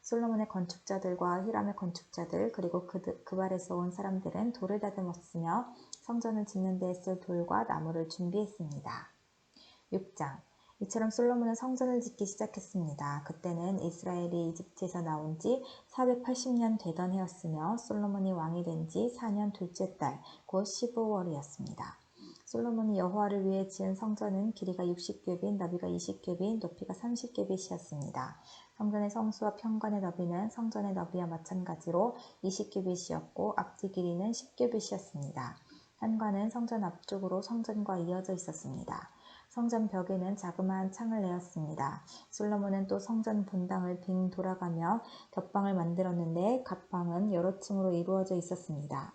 솔로몬의 건축자들과 히람의 건축자들 그리고 그발에서 온 사람들은 돌을 다듬었으며 성전을 짓는 데 쓸 돌과 나무를 준비했습니다. 6장 이처럼 솔로몬은 성전을 짓기 시작했습니다. 그때는 이스라엘이 이집트에서 나온 지 480년 되던 해였으며 솔로몬이 왕이 된 지 4년 둘째 달, 곧 15월이었습니다. 솔로몬이 여호와를 위해 지은 성전은 길이가 60규빗, 너비가 20규빗, 높이가 30규빗이었습니다. 성전의 성수와 평관의 너비는 성전의 너비와 마찬가지로 20규빗이었고 앞뒤 길이는 10규빗이었습니다. 현관은 성전 앞쪽으로 성전과 이어져 있었습니다. 성전 벽에는 자그마한 창을 내었습니다. 솔로몬은 또 성전 본당을 빙 돌아가며 겹방을 만들었는데 각 방은 여러 층으로 이루어져 있었습니다.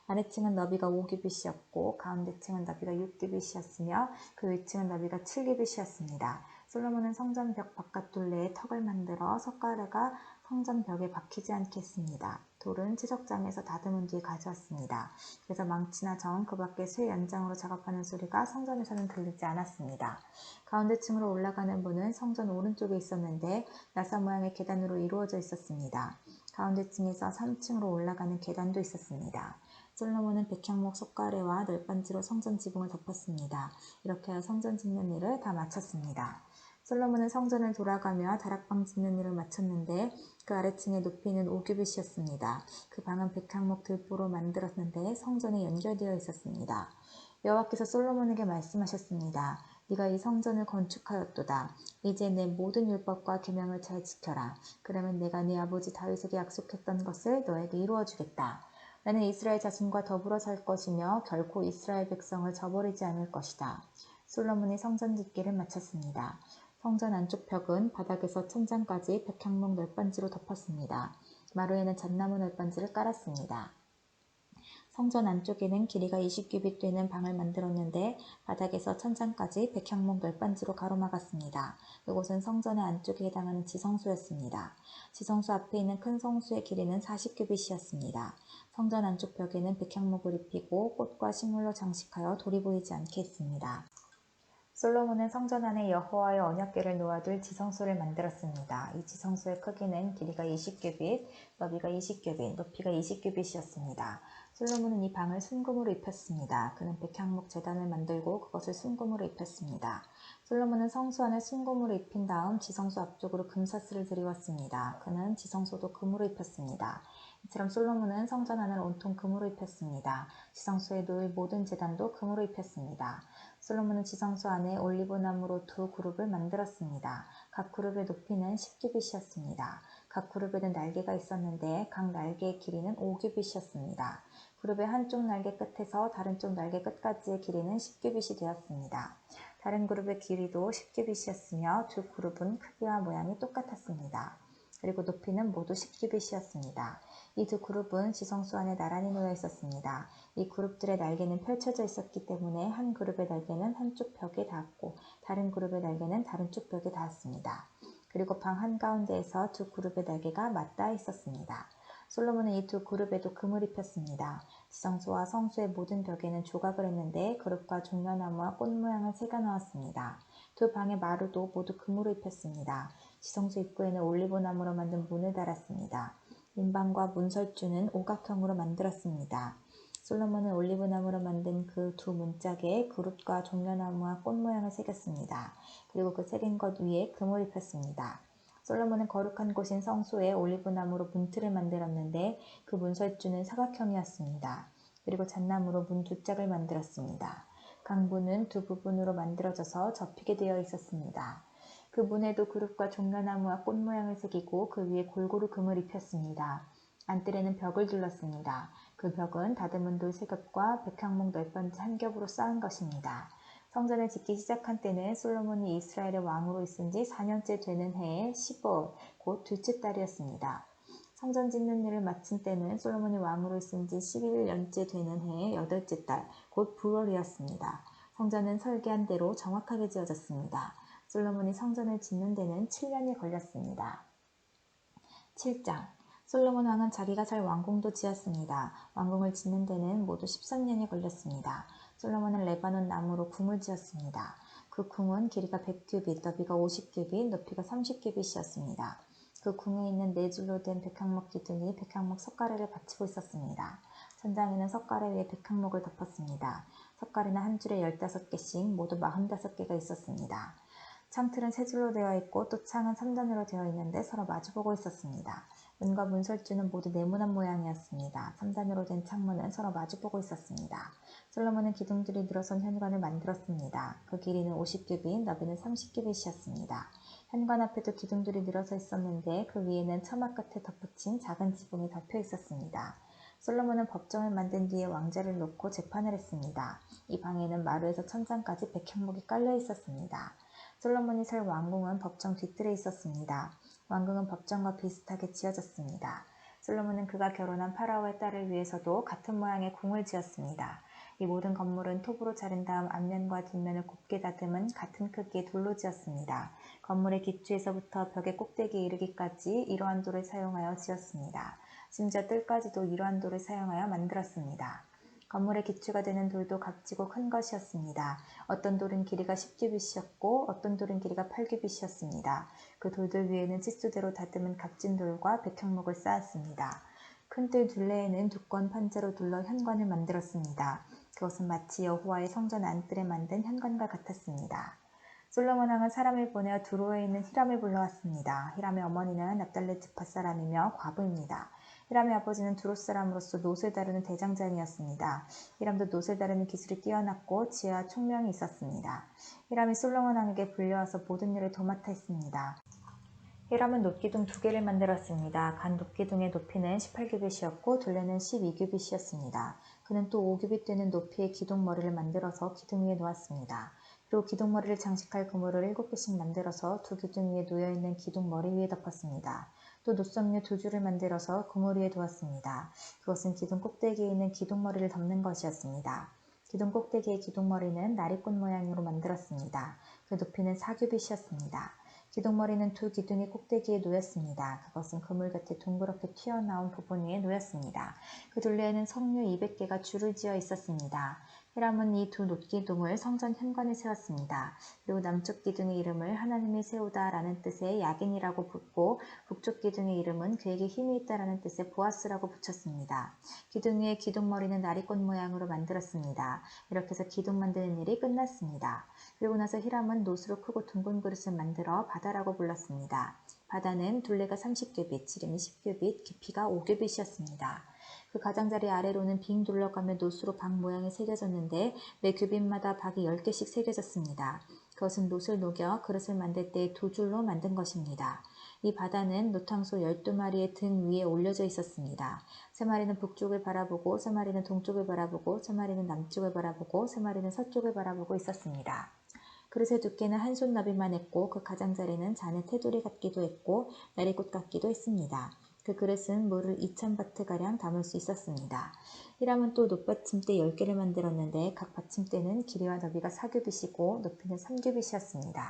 아래층은 너비가 5규빗이었고 가운데 층은 너비가 6규빗이었으며 그 위층은 너비가 7규빗이었습니다. 솔로몬은 성전 벽 바깥 둘레에 턱을 만들어 석가래가 성전 벽에 박히지 않게 했습니다. 돌은 채석장에서 다듬은 뒤에 가져왔습니다. 그래서 망치나 정, 그 밖에 쇠 연장으로 작업하는 소리가 성전에서는 들리지 않았습니다. 가운데 층으로 올라가는 문은 성전 오른쪽에 있었는데 나사 모양의 계단으로 이루어져 있었습니다. 가운데 층에서 3층으로 올라가는 계단도 있었습니다. 솔로몬은 백향목 석가래와 널빤지로 성전 지붕을 덮었습니다. 이렇게 하여 성전 짓는 일을 다 마쳤습니다. 솔로몬은 성전을 돌아가며 다락방 짓는 일을 마쳤는데 그 아래층의 높이는 5규빗이었습니다. 그 방은 백향목 들보로 만들었는데 성전에 연결되어 있었습니다. 여호와께서 솔로몬에게 말씀하셨습니다. 네가 이 성전을 건축하였도다. 이제 내 모든 율법과 계명을 잘 지켜라. 그러면 내가 네 아버지 다윗에게 약속했던 것을 너에게 이루어주겠다. 나는 이스라엘 자손과 더불어 살 것이며 결코 이스라엘 백성을 저버리지 않을 것이다. 솔로몬이 성전 짓기를 마쳤습니다. 성전 안쪽 벽은 바닥에서 천장까지 백향목 널빤지로 덮었습니다. 마루에는 잣나무 널빤지를 깔았습니다. 성전 안쪽에는 길이가 20규빗 되는 방을 만들었는데 바닥에서 천장까지 백향목 널빤지로 가로막았습니다. 그곳은 성전의 안쪽에 해당하는 지성소였습니다. 지성소 앞에 있는 큰 성수의 길이는 40규빗이었습니다. 성전 안쪽 벽에는 백향목을 입히고 꽃과 식물로 장식하여 돌이 보이지 않게 했습니다. 솔로몬은 성전 안에 여호와의 언약궤를 놓아둘 지성소를 만들었습니다. 이 지성소의 크기는 길이가 20규빗, 너비가 20규빗, 높이가 20규빗이었습니다. 솔로몬은 이 방을 순금으로 입혔습니다. 그는 백향목 제단을 만들고 그것을 순금으로 입혔습니다. 솔로몬은 성수 안을 순금으로 입힌 다음 지성소 앞쪽으로 금사슬을 들이웠습니다. 그는 지성소도 금으로 입혔습니다. 이처럼 솔로몬은 성전 안을 온통 금으로 입혔습니다. 지성소에 놓일 모든 제단도 금으로 입혔습니다. 솔로몬은 지성소 안에 올리브나무로 2 그룹을 만들었습니다. 각 그룹의 높이는 10규빗이었습니다. 각 그룹에는 날개가 있었는데 각 날개의 길이는 5규빗이었습니다. 그룹의 한쪽 날개 끝에서 다른 쪽 날개 끝까지의 길이는 10규빗이 되었습니다. 다른 그룹의 길이도 10규빗이었으며 두 그룹은 크기와 모양이 똑같았습니다. 그리고 높이는 모두 10규빗이었습니다. 이 두 그룹은 지성소 안에 나란히 놓여 있었습니다. 이 그룹들의 날개는 펼쳐져 있었기 때문에 한 그룹의 날개는 한쪽 벽에 닿았고 다른 그룹의 날개는 다른 쪽 벽에 닿았습니다. 그리고 방 한가운데에서 두 그룹의 날개가 맞닿아 있었습니다. 솔로몬은 이 두 그룹에도 금을 입혔습니다. 지성소와 성소의 모든 벽에는 조각을 했는데 그룹과 종려나무와 꽃 모양을 새겨 넣었습니다. 두 방의 마루도 모두 금으로 입혔습니다. 지성소 입구에는 올리브나무로 만든 문을 달았습니다. 민방과 문설주는 오각형으로 만들었습니다. 솔로몬은 올리브나무로 만든 그 두 문짝에 그룹과 종려나무와 꽃 모양을 새겼습니다. 그리고 그 새긴 것 위에 금을 입혔습니다. 솔로몬은 거룩한 곳인 성소에 올리브나무로 문틀을 만들었는데 그 문설주는 사각형이었습니다. 그리고 잣나무로 문 두 짝을 만들었습니다. 강문은 두 부분으로 만들어져서 접히게 되어 있었습니다. 그 문에도 그룹과 종려나무와 꽃 모양을 새기고 그 위에 골고루 금을 입혔습니다. 안뜰에는 벽을 둘렀습니다. 그 벽은 다듬은 돌 3겹과 백향목 10번째 한 겹으로 쌓은 것입니다. 성전을 짓기 시작한 때는 솔로몬이 이스라엘의 왕으로 있은 지 4년째 되는 해의 15월, 곧 둘째 달이었습니다. 성전 짓는 일을 마친 때는 솔로몬이 왕으로 있은 지 11년째 되는 해의 8째 달, 곧 9월이었습니다. 성전은 설계한 대로 정확하게 지어졌습니다. 솔로몬이 성전을 짓는 데는 7년이 걸렸습니다. 7장 솔로몬 왕은 자기가 살 왕궁도 지었습니다. 왕궁을 짓는 데는 모두 13년이 걸렸습니다. 솔로몬은 레바논 나무로 궁을 지었습니다. 그 궁은 길이가 100규빗, 너비가 50규빗, 높이가 30규빗이었습니다. 그 궁에 있는 네 줄로 된 백향목 기둥이 백향목 석가래를 받치고 있었습니다. 천장에는 석가래 위에 백향목을 덮었습니다. 석가래는 한 줄에 15개씩 모두 45개가 있었습니다. 창틀은 세 줄로 되어 있고 또 창은 3단으로 되어 있는데 서로 마주보고 있었습니다. 문과 문설주는 모두 네모난 모양이었습니다. 3단으로 된 창문은 서로 마주보고 있었습니다. 솔로몬은 기둥들이 늘어선 현관을 만들었습니다. 그 길이는 50규빗, 너비는 30규빗이었습니다. 현관 앞에도 기둥들이 늘어서 있었는데 그 위에는 처막 끝에 덧붙인 작은 지붕이 덮여 있었습니다. 솔로몬은 법정을 만든 뒤에 왕자를 놓고 재판을 했습니다. 이 방에는 마루에서 천장까지 백향목이 깔려 있었습니다. 솔로몬이 살 왕궁은 법정 뒤뜰에 있었습니다. 왕궁은 법정과 비슷하게 지어졌습니다. 솔로몬은 그가 결혼한 파라오의 딸을 위해서도 같은 모양의 궁을 지었습니다. 이 모든 건물은 톱으로 자른 다음 앞면과 뒷면을 곱게 다듬은 같은 크기의 돌로 지었습니다. 건물의 기초에서부터 벽의 꼭대기에 이르기까지 이러한 돌을 사용하여 지었습니다. 심지어 뜰까지도 이러한 돌을 사용하여 만들었습니다. 건물의 기초가 되는 돌도 값지고 큰 것이었습니다. 어떤 돌은 길이가 10규빗이었고 어떤 돌은 길이가 8규빗이었습니다. 그 돌들 위에는 치수대로 다듬은 값진 돌과 백향목을 쌓았습니다. 큰 뜰 둘레에는 두꺼운 판자로 둘러 현관을 만들었습니다. 그것은 마치 여호와의 성전 안뜰에 만든 현관과 같았습니다. 솔로몬 왕은 사람을 보내어 두로에 있는 히람을 불러왔습니다. 히람의 어머니는 납달리 지파 사람이며 과부입니다. 히람의 아버지는 두로 사람으로서 놋을 다루는 대장장이었습니다. 히람도 놋을 다루는 기술이 뛰어났고 지혜와 총명이 있었습니다. 히람이 솔로몬 왕에게 불려와서 모든 일을 도맡아 했습니다. 히람은 놋기둥 2개를 만들었습니다. 간 놋기둥의 높이는 18규빗이었고 둘레는 12규빗이었습니다. 그는 또 5규빗 되는 높이의 기둥머리를 만들어서 기둥 위에 놓았습니다. 그리고 기둥머리를 장식할 그물을 7개씩 만들어서 두 기둥 위에 놓여있는 기둥머리 위에 덮었습니다. 또 놋섬유 2줄을 만들어서 그물 위에 두었습니다. 그것은 기둥 꼭대기에 있는 기둥머리를 덮는 것이었습니다. 기둥 꼭대기의 기둥머리는 나리꽃 모양으로 만들었습니다. 그 높이는 4규빗이었습니다. 기둥머리는 두 기둥이 꼭대기에 놓였습니다. 그것은 그물 곁에 동그랗게 튀어나온 부분 위에 놓였습니다. 그 둘레에는 석류 200개가 줄을 지어 있었습니다. 히람은 이 두 놋기둥을 성전 현관에 세웠습니다. 그리고 남쪽 기둥의 이름을 하나님이 세우다 라는 뜻의 야긴이라고 붙고 북쪽 기둥의 이름은 그에게 힘이 있다라는 뜻의 보아스라고 붙였습니다. 기둥 위에 기둥머리는 나리꽃 모양으로 만들었습니다. 이렇게 해서 기둥 만드는 일이 끝났습니다. 그리고 나서 히람은 놋으로 크고 둥근 그릇을 만들어 바다라고 불렀습니다. 바다는 둘레가 30규빗, 지름이 10규빗, 깊이가 5규빗이었습니다. 그 가장자리 아래로는 빙 둘러가며 놋으로 박 모양이 새겨졌는데 매 규빗마다 박이 10개씩 새겨졌습니다. 그것은 놋을 녹여 그릇을 만들 때 2줄로 만든 것입니다. 이 바다는 노탕소 12마리의 등 위에 올려져 있었습니다. 3마리는 북쪽을 바라보고 3마리는 동쪽을 바라보고 3마리는 남쪽을 바라보고 3마리는 서쪽을 바라보고 있었습니다. 그릇의 두께는 한 손 너비만 했고 그 가장자리는 잔의 테두리 같기도 했고 나리꽃 같기도 했습니다. 그 그릇은 물을 2000바트가량 담을 수 있었습니다. 히람은 또 놋받침대 10개를 만들었는데 각 받침대는 길이와 너비가 4규빗이고 높이는 3규빗이었습니다.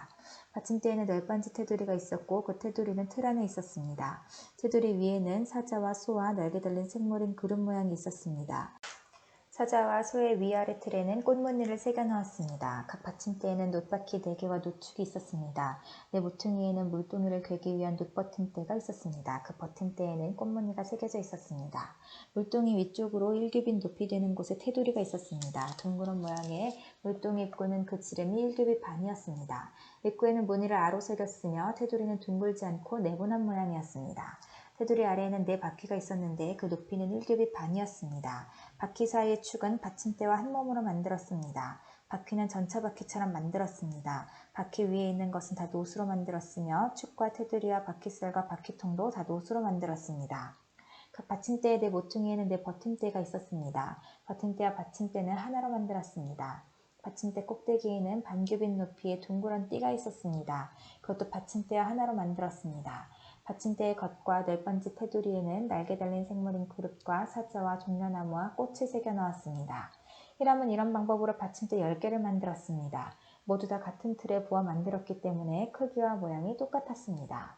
받침대에는 널빤지 테두리가 있었고 그 테두리는 틀 안에 있었습니다. 테두리 위에는 사자와 소와 날개 달린 생물인 그룹 모양이 있었습니다. 사자와 소의 위아래 틀에는 꽃무늬를 새겨 넣었습니다. 각 받침대에는 놋바퀴 4개와 놋축이 있었습니다. 네 모퉁이에는 물동이를 괴기 위한 놋버튼대가 있었습니다. 그 버튼대에는 꽃무늬가 새겨져 있었습니다. 물동이 위쪽으로 1규빗 높이 되는 곳에 테두리가 있었습니다. 둥그런 모양의 물동이 입구는 그 지름이 1규빗 반이었습니다. 입구에는 무늬를 아로 새겼으며 테두리는 둥글지 않고 네모난 모양이었습니다. 테두리 아래에는 4바퀴가 있었는데 그 높이는 1규빗 반이었습니다. 바퀴 사이의 축은 받침대와 한 몸으로 만들었습니다. 바퀴는 전차 바퀴처럼 만들었습니다. 바퀴 위에 있는 것은 다 놋으로 만들었으며 축과 테두리와 바퀴살과 바퀴통도 다 놋으로 만들었습니다. 각 받침대의 4모퉁이에는 4버팀대가 있었습니다. 버팀대와 받침대는 하나로 만들었습니다. 받침대 꼭대기에는 반규빗 높이의 둥그런 띠가 있었습니다. 그것도 받침대와 하나로 만들었습니다. 받침대의 겉과 널빤지 테두리에는 날개 달린 생물인 그룹과 사자와 종려나무와 꽃을 새겨 넣었습니다. 히람은 이런 방법으로 받침대 10개를 만들었습니다. 모두 다 같은 틀에 부어 만들었기 때문에 크기와 모양이 똑같았습니다.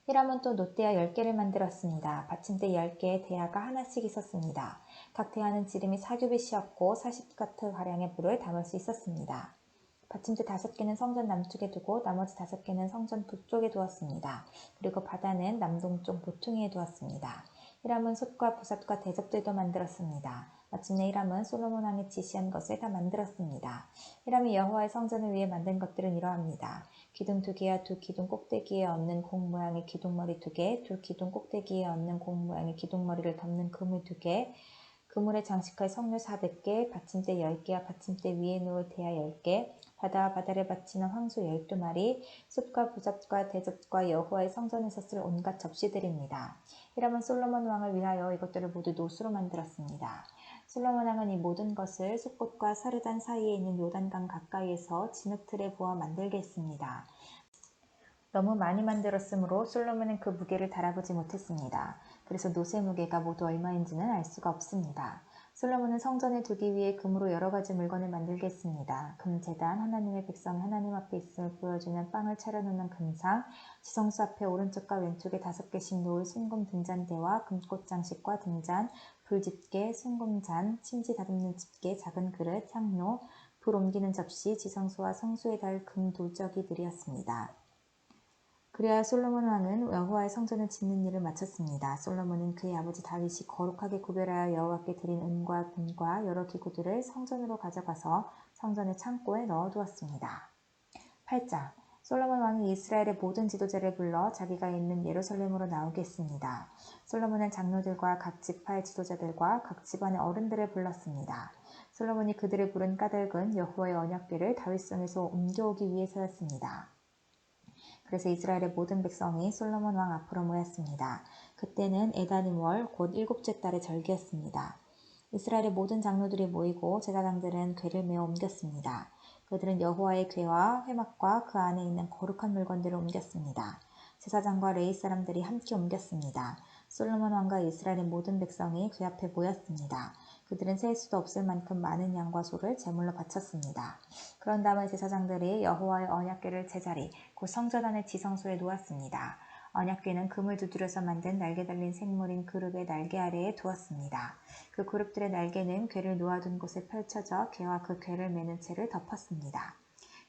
히람은 또 놋대야 10개를 만들었습니다. 받침대 10개에 대야가 하나씩 있었습니다. 각 대야는 지름이 4규빗이었고 40가트가량의 물을 담을 수 있었습니다. 받침대 5개는 성전 남쪽에 두고 나머지 5개는 성전 북쪽에 두었습니다. 그리고 바다는 남동쪽 모퉁이에 두었습니다. 히람은 솥과 부삿과 대접들도 만들었습니다. 마침내 히람은 솔로몬 왕이 지시한 것을 다 만들었습니다. 히람이 여호와의 성전을 위해 만든 것들은 이러합니다. 기둥 2개와 두 기둥 꼭대기에 얹는 공 모양의 기둥머리 2개, 두 기둥 꼭대기에 얹는 공 모양의 기둥머리를 덮는 그물 2개, 그물에 장식할 석류 400개, 받침대 10개와 받침대 위에 놓을 대야 10개, 바다와 바다를 받치는 황소 12마리, 솥과 부잣과 대접과 여호와의 성전에서 쓸 온갖 접시들입니다. 히람은 솔로몬 왕을 위하여 이것들을 모두 놋으로 만들었습니다. 솔로몬 왕은 이 모든 것을 숲꽃과 사르단 사이에 있는 요단강 가까이에서 진흙틀에 부어 만들게 했습니다. 너무 많이 만들었으므로 솔로몬은 그 무게를 달아보지 못했습니다. 그래서 놋의 무게가 모두 얼마인지는 알 수가 없습니다. 솔로몬은 성전을 두기 위해 금으로 여러 가지 물건을 만들게 했습니다. 금제단, 하나님의 백성이 하나님 앞에 있음을 보여주는 빵을 차려놓는 금상, 지성소 앞에 오른쪽과 왼쪽에 5개씩 놓을 순금 등잔대와 금꽃 장식과 등잔, 불집게, 순금잔, 침지 다듬는 집게, 작은 그릇, 향로, 불 옮기는 접시, 지성소와 성소에 달 금 돌적이들이었습니다. 그래야 솔로몬 왕은 여호와의 성전을 짓는 일을 마쳤습니다. 솔로몬은 그의 아버지 다윗이 거룩하게 구별하여 여호와께 드린 은과 금과 여러 기구들을 성전으로 가져가서 성전의 창고에 넣어두었습니다. 8장 솔로몬 왕이 이스라엘의 모든 지도자를 불러 자기가 있는 예루살렘으로 나오게 했습니다. 솔로몬은 장로들과 각 지파의 지도자들과 각 집안의 어른들을 불렀습니다. 솔로몬이 그들을 부른 까닭은 여호와의 언약궤를 다윗성에서 옮겨오기 위해서였습니다. 그래서 이스라엘의 모든 백성이 솔로몬 왕 앞으로 모였습니다. 그때는 에다님월 곧 7째 달의 절기였습니다. 이스라엘의 모든 장로들이 모이고 제사장들은 궤를 메어 옮겼습니다. 그들은 여호와의 궤와 회막과 그 안에 있는 거룩한 물건들을 옮겼습니다. 제사장과 레위 사람들이 함께 옮겼습니다. 솔로몬 왕과 이스라엘의 모든 백성이 궤 앞에 모였습니다. 그들은 셀 수도 없을 만큼 많은 양과 소를 제물로 바쳤습니다. 그런 다음에 제사장들이 여호와의 언약궤를 제자리 곧 성전 안의 지성소에 놓았습니다. 언약궤는 금을 두드려서 만든 날개 달린 생물인 그룹의 날개 아래에 두었습니다. 그 그룹들의 날개는 궤를 놓아둔 곳에 펼쳐져 궤와 그 궤를 매는 채를 덮었습니다.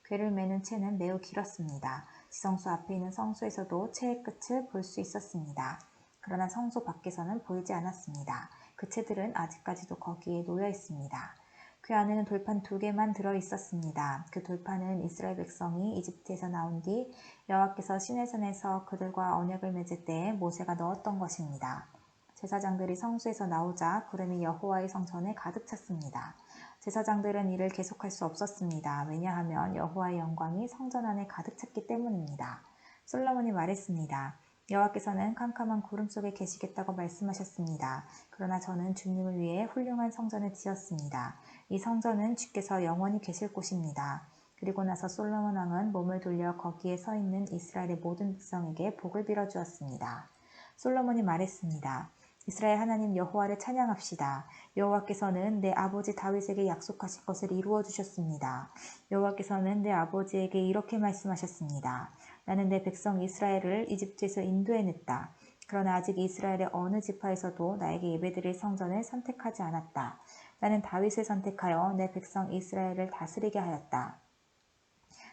궤를 매는 채는 매우 길었습니다. 지성소 앞에 있는 성소에서도 채의 끝을 볼 수 있었습니다. 그러나 성소 밖에서는 보이지 않았습니다. 그 채들은 아직까지도 거기에 놓여 있습니다. 그 안에는 돌판 2개만 들어있었습니다. 그 돌판은 이스라엘 백성이 이집트에서 나온 뒤 여호와께서 시내산에서 그들과 언약을 맺을 때에 모세가 넣었던 것입니다. 제사장들이 성소에서 나오자 구름이 여호와의 성전에 가득 찼습니다. 제사장들은 이를 계속할 수 없었습니다. 왜냐하면 여호와의 영광이 성전 안에 가득 찼기 때문입니다. 솔로몬이 말했습니다. 여호와께서는 캄캄한 구름 속에 계시겠다고 말씀하셨습니다. 그러나 저는 주님을 위해 훌륭한 성전을 지었습니다. 이 성전은 주께서 영원히 계실 곳입니다. 그리고 나서 솔로몬 왕은 몸을 돌려 거기에 서 있는 이스라엘의 모든 백성에게 복을 빌어주었습니다. 솔로몬이 말했습니다. 이스라엘 하나님 여호와를 찬양합시다. 여호와께서는 내 아버지 다윗에게 약속하신 것을 이루어 주셨습니다. 여호와께서는 내 아버지에게 이렇게 말씀하셨습니다. 나는 내 백성 이스라엘을 이집트에서 인도해냈다. 그러나 아직 이스라엘의 어느 지파에서도 나에게 예배드릴 성전을 선택하지 않았다. 나는 다윗을 선택하여 내 백성 이스라엘을 다스리게 하였다.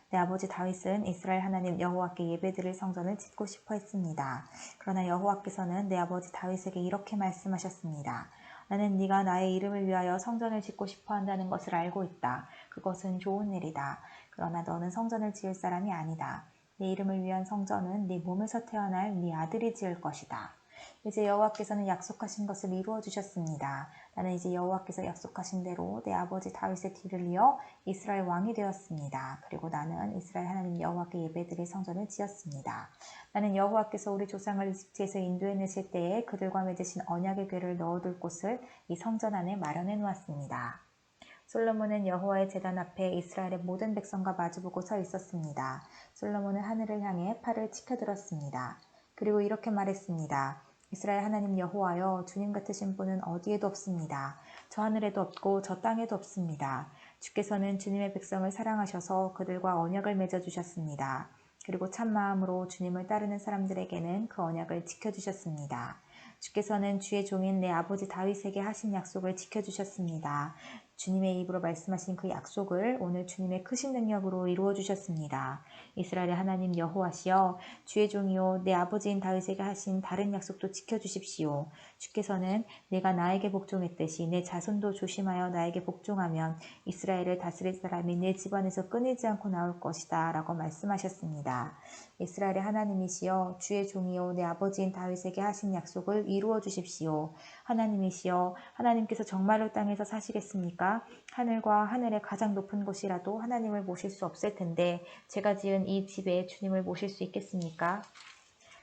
내 아버지 다윗은 이스라엘 하나님 여호와께 예배드릴 성전을 짓고 싶어 했습니다. 그러나 여호와께서는 내 아버지 다윗에게 이렇게 말씀하셨습니다. 나는 네가 나의 이름을 위하여 성전을 짓고 싶어 한다는 것을 알고 있다. 그것은 좋은 일이다. 그러나 너는 성전을 지을 사람이 아니다. 네 이름을 위한 성전은 네 몸에서 태어날 네 아들이 지을 것이다. 이제 여호와께서는 약속하신 것을 이루어 주셨습니다. 나는 이제 여호와께서 약속하신 대로 내 아버지 다윗의 뒤를 이어 이스라엘 왕이 되었습니다. 그리고 나는 이스라엘 하나님 여호와께 예배드릴 성전을 지었습니다. 나는 여호와께서 우리 조상을 이집트에서 인도해내실 때에 그들과 맺으신 언약의 궤를 넣어둘 곳을 이 성전 안에 마련해 놓았습니다. 솔로몬은 여호와의 제단 앞에 이스라엘의 모든 백성과 마주보고 서 있었습니다. 솔로몬은 하늘을 향해 팔을 치켜들었습니다. 그리고 이렇게 말했습니다. 이스라엘 하나님 여호와여, 주님 같으신 분은 어디에도 없습니다. 저 하늘에도 없고 저 땅에도 없습니다. 주께서는 주님의 백성을 사랑하셔서 그들과 언약을 맺어주셨습니다. 그리고 참 마음으로 주님을 따르는 사람들에게는 그 언약을 지켜주셨습니다. 주께서는 주의 종인 내 아버지 다윗에게 하신 약속을 지켜주셨습니다. 주님의 입으로 말씀하신 그 약속을 오늘 주님의 크신 능력으로 이루어 주셨습니다. 이스라엘의 하나님 여호와시여, 주의 종이요 내 아버지인 다윗에게 하신 다른 약속도 지켜주십시오. 주께서는 내가 나에게 복종했듯이 내 자손도 조심하여 나에게 복종하면 이스라엘을 다스릴 사람이 내 집안에서 끊이지 않고 나올 것이다 라고 말씀하셨습니다. 이스라엘의 하나님이시여, 주의 종이요 내 아버지인 다윗에게 하신 약속을 이루어 주십시오. 하나님이시여, 하나님께서 정말로 땅에서 사시겠습니까? 하늘과 하늘의 가장 높은 곳이라도 하나님을 모실 수 없을 텐데 제가 지은 이 집에 주님을 모실 수 있겠습니까?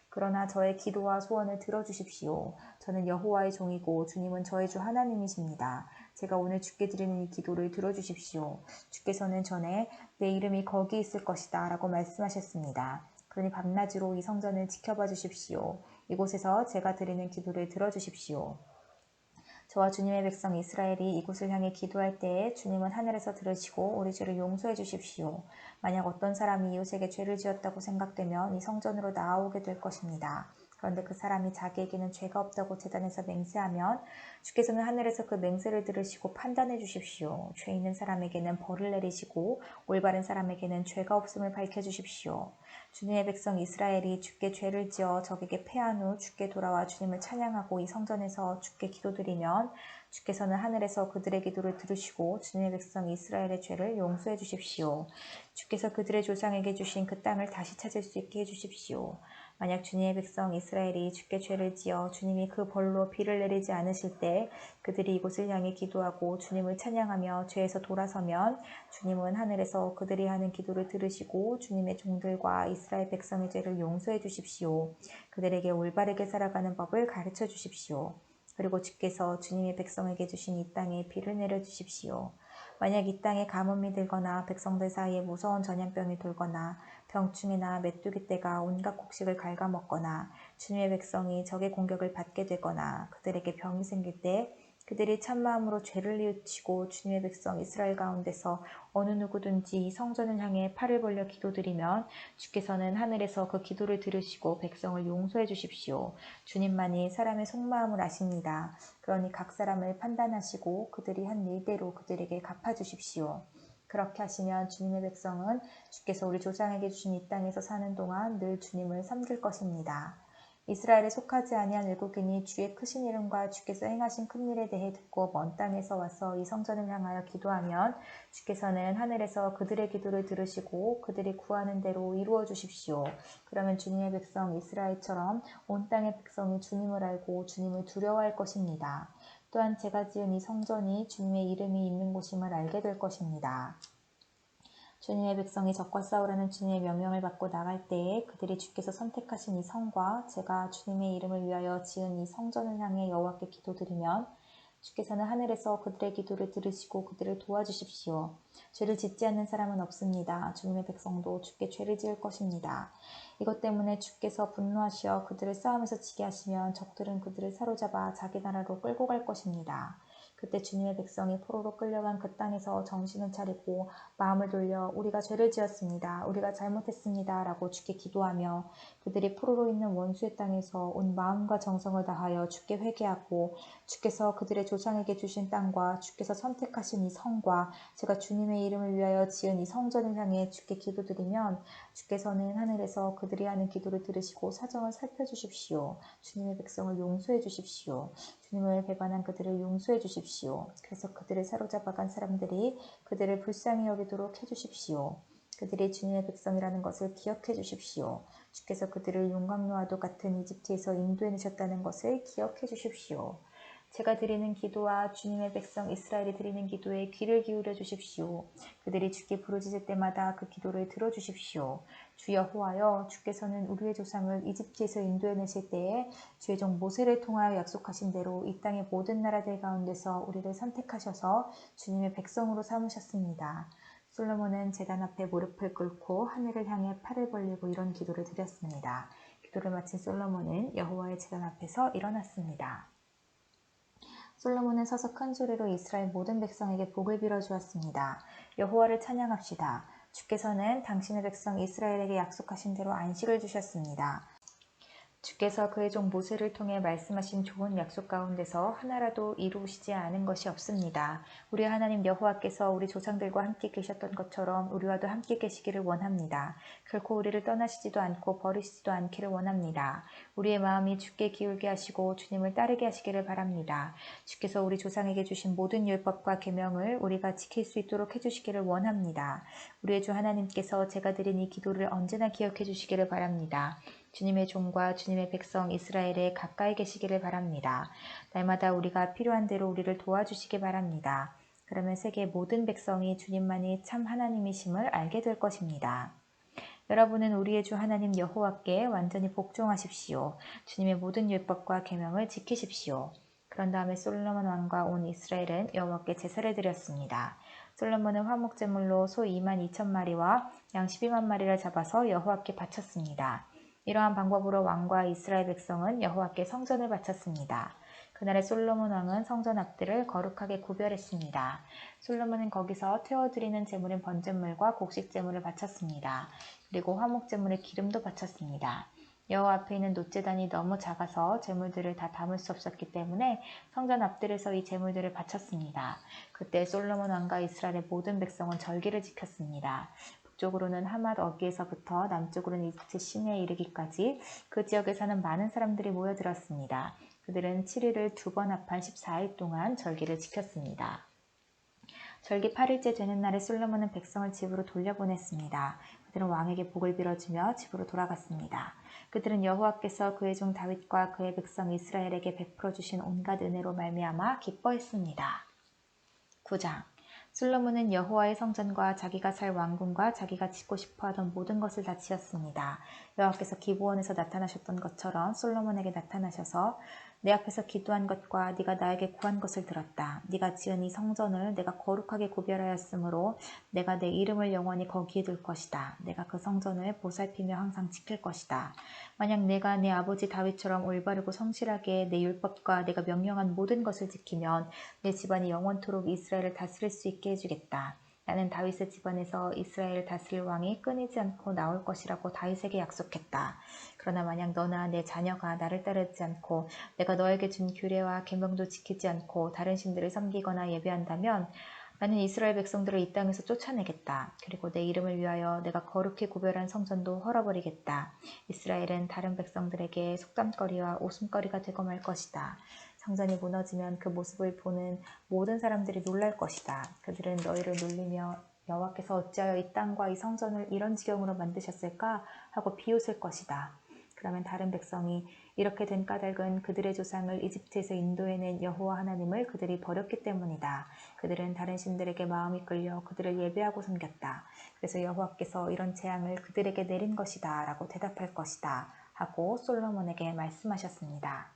그러나 저의 기도와 소원을 들어주십시오. 저는 여호와의 종이고 주님은 저의 주 하나님이십니다. 제가 오늘 주께 드리는 이 기도를 들어주십시오. 주께서는 전에 내 이름이 거기 있을 것이다 라고 말씀하셨습니다. 그러니 밤낮으로 이 성전을 지켜봐 주십시오. 이곳에서 제가 드리는 기도를 들어주십시오. 저와 주님의 백성 이스라엘이 이곳을 향해 기도할 때에 주님은 하늘에서 들으시고 우리 죄를 용서해 주십시오. 만약 어떤 사람이 이웃에게 죄를 지었다고 생각되면 이 성전으로 나아오게 될 것입니다. 그런데 그 사람이 자기에게는 죄가 없다고 제단에서 맹세하면 주께서는 하늘에서 그 맹세를 들으시고 판단해 주십시오. 죄 있는 사람에게는 벌을 내리시고 올바른 사람에게는 죄가 없음을 밝혀주십시오. 주님의 백성 이스라엘이 주께 죄를 지어 적에게 패한 후 주께 돌아와 주님을 찬양하고 이 성전에서 주께 기도드리면 주께서는 하늘에서 그들의 기도를 들으시고 주님의 백성 이스라엘의 죄를 용서해 주십시오. 주께서 그들의 조상에게 주신 그 땅을 다시 찾을 수 있게 해주십시오. 만약 주님의 백성 이스라엘이 주께 죄를 지어 주님이 그 벌로 비를 내리지 않으실 때 그들이 이곳을 향해 기도하고 주님을 찬양하며 죄에서 돌아서면 주님은 하늘에서 그들이 하는 기도를 들으시고 주님의 종들과 이스라엘 백성의 죄를 용서해 주십시오. 그들에게 올바르게 살아가는 법을 가르쳐 주십시오. 그리고 주께서 주님의 백성에게 주신 이 땅에 비를 내려 주십시오. 만약 이 땅에 가뭄이 들거나 백성들 사이에 무서운 전염병이 돌거나 병충해나 메뚜기 떼가 온갖 곡식을 갉아먹거나 주님의 백성이 적의 공격을 받게 되거나 그들에게 병이 생길 때 그들이 참마음으로 죄를 뉘우치고 주님의 백성 이스라엘 가운데서 어느 누구든지 이 성전을 향해 팔을 벌려 기도드리면 주께서는 하늘에서 그 기도를 들으시고 백성을 용서해 주십시오. 주님만이 사람의 속마음을 아십니다. 그러니 각 사람을 판단하시고 그들이 한 일대로 그들에게 갚아주십시오. 그렇게 하시면 주님의 백성은 주께서 우리 조상에게 주신 이 땅에서 사는 동안 늘 주님을 섬길 것입니다. 이스라엘에 속하지 아니한 외국인이 주의 크신 이름과 주께서 행하신 큰 일에 대해 듣고 먼 땅에서 와서 이 성전을 향하여 기도하면 주께서는 하늘에서 그들의 기도를 들으시고 그들이 구하는 대로 이루어 주십시오. 그러면 주님의 백성 이스라엘처럼 온 땅의 백성이 주님을 알고 주님을 두려워할 것입니다. 또한 제가 지은 이 성전이 주님의 이름이 있는 곳임을 알게 될 것입니다. 주님의 백성이 적과 싸우라는 주님의 명령을 받고 나갈 때에 그들이 주께서 선택하신 이 성과 제가 주님의 이름을 위하여 지은 이 성전을 향해 여호와께 기도드리면 주께서는 하늘에서 그들의 기도를 들으시고 그들을 도와주십시오. 죄를 짓지 않는 사람은 없습니다. 주님의 백성도 주께 죄를 지을 것입니다. 이것 때문에 주께서 분노하시어 그들을 싸움에서 지게 하시면 적들은 그들을 사로잡아 자기 나라로 끌고 갈 것입니다. 그때 주님의 백성이 포로로 끌려간 그 땅에서 정신을 차리고 마음을 돌려 우리가 죄를 지었습니다. 우리가 잘못했습니다. 라고 주께 기도하며 그들이 포로로 있는 원수의 땅에서 온 마음과 정성을 다하여 주께 회개하고 주께서 그들의 조상에게 주신 땅과 주께서 선택하신 이 성과 제가 주님의 이름을 위하여 지은 이 성전을 향해 주께 기도드리면 주께서는 하늘에서 그들이 하는 기도를 들으시고 사정을 살펴주십시오. 주님의 백성을 용서해 주십시오. 주님을 배반한 그들을 용서해 주십시오. 그래서 그들을 사로잡아간 사람들이 그들을 불쌍히 여기도록 해주십시오. 그들이 주님의 백성이라는 것을 기억해 주십시오. 주께서 그들을 용광로와도 같은 이집트에서 인도해 내셨다는 것을 기억해 주십시오. 제가 드리는 기도와 주님의 백성 이스라엘이 드리는 기도에 귀를 기울여 주십시오. 그들이 주께 부르짖을 때마다 그 기도를 들어주십시오. 주 여호와여, 주께서는 우리의 조상을 이집트에서 인도해 내실 때에 주의 종 모세를 통하여 약속하신 대로 이 땅의 모든 나라들 가운데서 우리를 선택하셔서 주님의 백성으로 삼으셨습니다. 솔로몬은 제단 앞에 무릎을 꿇고 하늘을 향해 팔을 벌리고 이런 기도를 드렸습니다. 기도를 마친 솔로몬은 여호와의 제단 앞에서 일어났습니다. 솔로몬은 서서 큰 소리로 이스라엘 모든 백성에게 복을 빌어주었습니다. 여호와를 찬양합시다. 주께서는 당신의 백성 이스라엘에게 약속하신 대로 안식을 주셨습니다. 주께서 그의 종 모세를 통해 말씀하신 좋은 약속 가운데서 하나라도 이루시지 않은 것이 없습니다. 우리 하나님 여호와께서 우리 조상들과 함께 계셨던 것처럼 우리와도 함께 계시기를 원합니다. 결코 우리를 떠나시지도 않고 버리시지도 않기를 원합니다. 우리의 마음이 주께 기울게 하시고 주님을 따르게 하시기를 바랍니다. 주께서 우리 조상에게 주신 모든 율법과 계명을 우리가 지킬 수 있도록 해주시기를 원합니다. 우리의 주 하나님께서 제가 드린 이 기도를 언제나 기억해 주시기를 바랍니다. 주님의 종과 주님의 백성 이스라엘에 가까이 계시기를 바랍니다. 날마다 우리가 필요한 대로 우리를 도와주시기 바랍니다. 그러면 세계 모든 백성이 주님만이 참 하나님이심을 알게 될 것입니다. 여러분은 우리의 주 하나님 여호와께 완전히 복종하십시오. 주님의 모든 율법과 계명을 지키십시오. 그런 다음에 솔로몬 왕과 온 이스라엘은 여호와께 제사를 드렸습니다. 솔로몬은 화목제물로 소 22,000마리와 양 12만 마리를 잡아서 여호와께 바쳤습니다. 이러한 방법으로 왕과 이스라엘 백성은 여호와께 성전을 바쳤습니다. 그날의 솔로몬 왕은 성전 앞들을 거룩하게 구별했습니다. 솔로몬은 거기서 태워드리는 제물인 번제물과 곡식 제물을 바쳤습니다. 그리고 화목 제물에 기름도 바쳤습니다. 여호와 앞에 있는 놋제단이 너무 작아서 제물들을 다 담을 수 없었기 때문에 성전 앞들에서 이 제물들을 바쳤습니다. 그때 솔로몬 왕과 이스라엘의 모든 백성은 절기를 지켰습니다. 북쪽으로는 하맛 어기에서부터 남쪽으로는 이집트 시내에 이르기까지 그 지역에 사는 많은 사람들이 모여들었습니다. 그들은 7일을 2번 합한 14일 동안 절기를 지켰습니다. 절기 8일째 되는 날에 솔로몬은 백성을 집으로 돌려보냈습니다. 그들은 왕에게 복을 빌어주며 집으로 돌아갔습니다. 그들은 여호와께서 그의 종 다윗과 그의 백성 이스라엘에게 베풀어 주신 온갖 은혜로 말미암아 기뻐했습니다. 9장 솔로몬은 여호와의 성전과 자기가 살 왕궁과 자기가 짓고 싶어하던 모든 것을 다 지었습니다. 여호와께서 기브온에서 나타나셨던 것처럼 솔로몬에게 나타나셔서 내 앞에서 기도한 것과 네가 나에게 구한 것을 들었다. 네가 지은 이 성전을 내가 거룩하게 구별하였으므로 내가 내 이름을 영원히 거기에 둘 것이다. 내가 그 성전을 보살피며 항상 지킬 것이다. 만약 내가 내 아버지 다윗처럼 올바르고 성실하게 내 율법과 내가 명령한 모든 것을 지키면 내 집안이 영원토록 이스라엘을 다스릴 수 있게 해주겠다. 나는 다윗의 집안에서 이스라엘을 다스릴 왕이 끊이지 않고 나올 것이라고 다윗에게 약속했다. 그러나 만약 너나 내 자녀가 나를 따르지 않고 내가 너에게 준 규례와 계명도 지키지 않고 다른 신들을 섬기거나 예배한다면 나는 이스라엘 백성들을 이 땅에서 쫓아내겠다. 그리고 내 이름을 위하여 내가 거룩히 구별한 성전도 헐어버리겠다. 이스라엘은 다른 백성들에게 속담거리와 웃음거리가 되고 말 것이다. 성전이 무너지면 그 모습을 보는 모든 사람들이 놀랄 것이다. 그들은 너희를 놀리며 여호와께서 어찌하여 이 땅과 이 성전을 이런 지경으로 만드셨을까 하고 비웃을 것이다. 그러면 다른 백성이 이렇게 된 까닭은 그들의 조상을 이집트에서 인도해낸 여호와 하나님을 그들이 버렸기 때문이다. 그들은 다른 신들에게 마음이 끌려 그들을 예배하고 섬겼다. 그래서 여호와께서 이런 재앙을 그들에게 내린 것이다 라고 대답할 것이다 하고 솔로몬에게 말씀하셨습니다.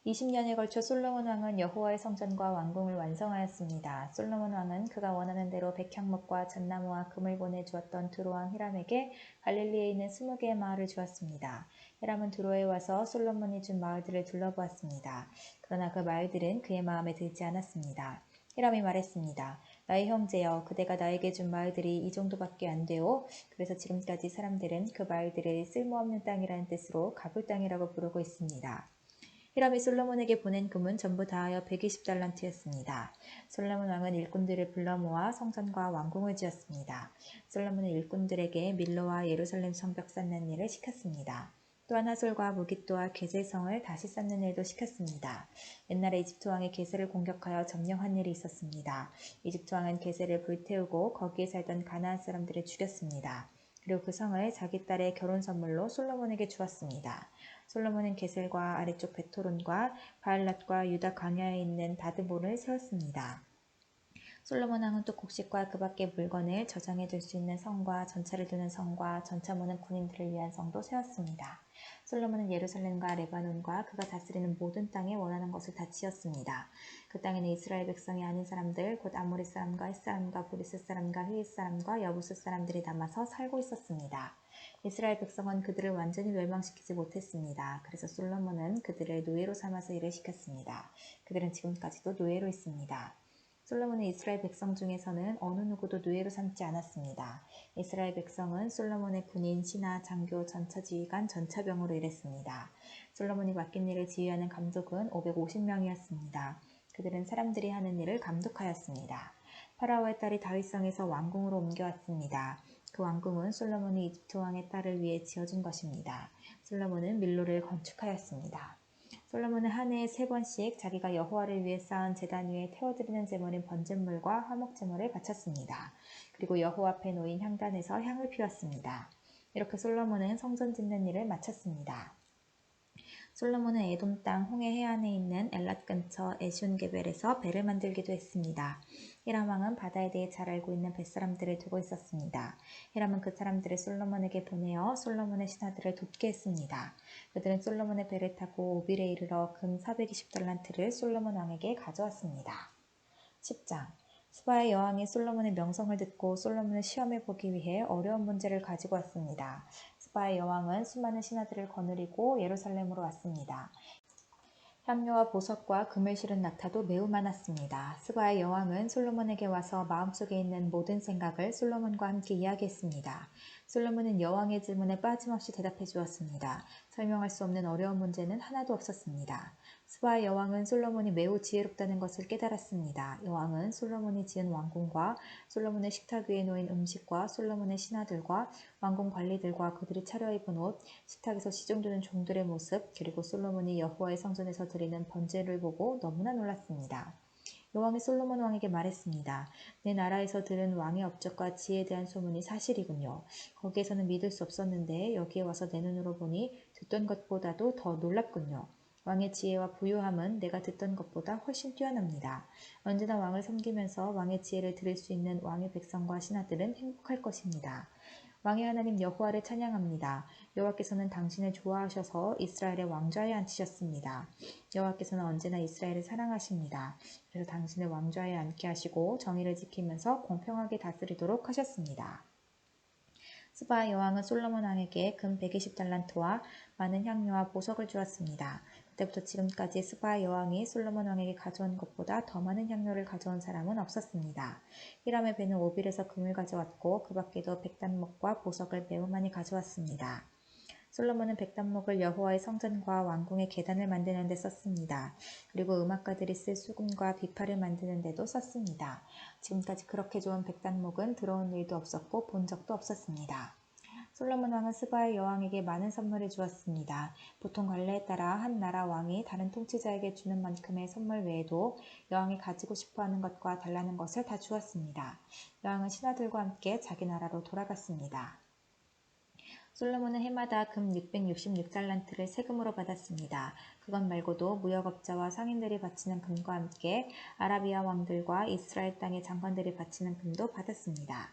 20년에 걸쳐 솔로몬 왕은 여호와의 성전과 왕궁을 완성하였습니다. 솔로몬 왕은 그가 원하는 대로 백향목과 잣나무와 금을 보내주었던 두로 왕 히람에게 갈릴리에 있는 20개의 마을을 주었습니다. 히람은 두로에 와서 솔로몬이 준 마을들을 둘러보았습니다. 그러나 그 마을들은 그의 마음에 들지 않았습니다. 히람이 말했습니다. 나의 형제여, 그대가 나에게 준 마을들이 이 정도밖에 안 돼요. 그래서 지금까지 사람들은 그 마을들을 쓸모없는 땅이라는 뜻으로 가불 땅이라고 부르고 있습니다. 히람이 솔로몬에게 보낸 금은 전부 다하여 120달란트였습니다. 솔로몬 왕은 일꾼들을 불러 모아 성전과 왕궁을 지었습니다. 솔로몬은 일꾼들에게 밀로와 예루살렘 성벽 쌓는 일을 시켰습니다. 또한 하솔과 무깃도와 게셀성을 다시 쌓는 일도 시켰습니다. 옛날에 이집트 왕이 게셀을 공격하여 점령한 일이 있었습니다. 이집트 왕은 게셀을 불태우고 거기에 살던 가나안 사람들을 죽였습니다. 그리고 그 성을 자기 딸의 결혼 선물로 솔로몬에게 주었습니다. 솔로몬은 게셀과 아래쪽 베토론과 바알랏과 유다 광야에 있는 다드본을 세웠습니다. 솔로몬 왕은 또 곡식과 그 밖의 물건을 저장해 둘 수 있는 성과 전차를 두는 성과 전차 모는 군인들을 위한 성도 세웠습니다. 솔로몬은 예루살렘과 레바논과 그가 다스리는 모든 땅에 원하는 것을 다 지었습니다. 그 땅에는 이스라엘 백성이 아닌 사람들, 곧 아모리 사람과 헷 사람과 브리스 사람과 휘잇 사람과 여부스 사람들이 남아서 살고 있었습니다. 이스라엘 백성은 그들을 완전히 멸망시키지 못했습니다. 그래서 솔로몬은 그들을 노예로 삼아서 일을 시켰습니다. 그들은 지금까지도 노예로 있습니다. 솔로몬은 이스라엘 백성 중에서는 어느 누구도 노예로 삼지 않았습니다. 이스라엘 백성은 솔로몬의 군인, 신하, 장교, 전차지휘관, 전차병으로 일했습니다. 솔로몬이 맡긴 일을 지휘하는 감독은 550명이었습니다. 그들은 사람들이 하는 일을 감독하였습니다. 파라오의 딸이 다윗성에서 왕궁으로 옮겨왔습니다. 그 왕궁은 솔로몬이 이집트 왕의 딸을 위해 지어준 것입니다. 솔로몬은 밀로를 건축하였습니다. 솔로몬은 한 해에 3번씩 자기가 여호와를 위해 쌓은 제단 위에 태워드리는 제물인 번제물과 화목제물을 바쳤습니다. 그리고 여호와 앞에 놓인 향단에서 향을 피웠습니다. 이렇게 솔로몬은 성전 짓는 일을 마쳤습니다. 솔로몬은 에돔 땅 홍해 해안에 있는 엘랏 근처 에슌게벨에서 배를 만들기도 했습니다. 히람 왕은 바다에 대해 잘 알고 있는 뱃사람들을 두고 있었습니다. 히람은 그 사람들을 솔로몬에게 보내어 솔로몬의 신하들을 돕게 했습니다. 그들은 솔로몬의 배를 타고 오빌에 이르러 금 420달란트를 솔로몬 왕에게 가져왔습니다. 10장 스바의 여왕이 솔로몬의 명성을 듣고 솔로몬을 시험해 보기 위해 어려운 문제를 가지고 왔습니다. 스바의 여왕은 수많은 신하들을 거느리고 예루살렘으로 왔습니다. 향료와 보석과 금을 실은 낙타도 매우 많았습니다. 스바의 여왕은 솔로몬에게 와서 마음속에 있는 모든 생각을 솔로몬과 함께 이야기했습니다. 솔로몬은 여왕의 질문에 빠짐없이 대답해 주었습니다. 설명할 수 없는 어려운 문제는 하나도 없었습니다. 스바의 여왕은 솔로몬이 매우 지혜롭다는 것을 깨달았습니다. 여왕은 솔로몬이 지은 왕궁과 솔로몬의 식탁 위에 놓인 음식과 솔로몬의 신하들과 왕궁 관리들과 그들이 차려입은 옷, 식탁에서 시중드는 종들의 모습, 그리고 솔로몬이 여호와의 성전에서 드리는 번제를 보고 너무나 놀랐습니다. 여왕이 솔로몬 왕에게 말했습니다. 내 나라에서 들은 왕의 업적과 지혜에 대한 소문이 사실이군요. 거기에서는 믿을 수 없었는데 여기에 와서 내 눈으로 보니 듣던 것보다도 더 놀랍군요. 왕의 지혜와 부유함은 내가 듣던 것보다 훨씬 뛰어납니다. 언제나 왕을 섬기면서 왕의 지혜를 들을 수 있는 왕의 백성과 신하들은 행복할 것입니다. 왕의 하나님 여호와를 찬양합니다. 여호와께서는 당신을 좋아하셔서 이스라엘의 왕좌에 앉히셨습니다. 여호와께서는 언제나 이스라엘을 사랑하십니다. 그래서 당신을 왕좌에 앉게 하시고 정의를 지키면서 공평하게 다스리도록 하셨습니다. 스바 여왕은 솔로몬 왕에게 금 120달란트와 많은 향료와 보석을 주었습니다. 그때부터 지금까지 스바 여왕이 솔로몬 왕에게 가져온 것보다 더 많은 향료를 가져온 사람은 없었습니다. 히람의 배는 오빌에서 금을 가져왔고 그 밖에도 백단목과 보석을 매우 많이 가져왔습니다. 솔로몬은 백단목을 여호와의 성전과 왕궁의 계단을 만드는 데 썼습니다. 그리고 음악가들이 쓸 수금과 비파를 만드는 데도 썼습니다. 지금까지 그렇게 좋은 백단목은 들어온 일도 없었고 본 적도 없었습니다. 솔로몬 왕은 스바의 여왕에게 많은 선물을 주었습니다. 보통 관례에 따라 한 나라 왕이 다른 통치자에게 주는 만큼의 선물 외에도 여왕이 가지고 싶어하는 것과 달라는 것을 다 주었습니다. 여왕은 신하들과 함께 자기 나라로 돌아갔습니다. 솔로몬은 해마다 금 666달란트를 세금으로 받았습니다. 그것 말고도 무역업자와 상인들이 바치는 금과 함께 아라비아 왕들과 이스라엘 땅의 장관들이 바치는 금도 받았습니다.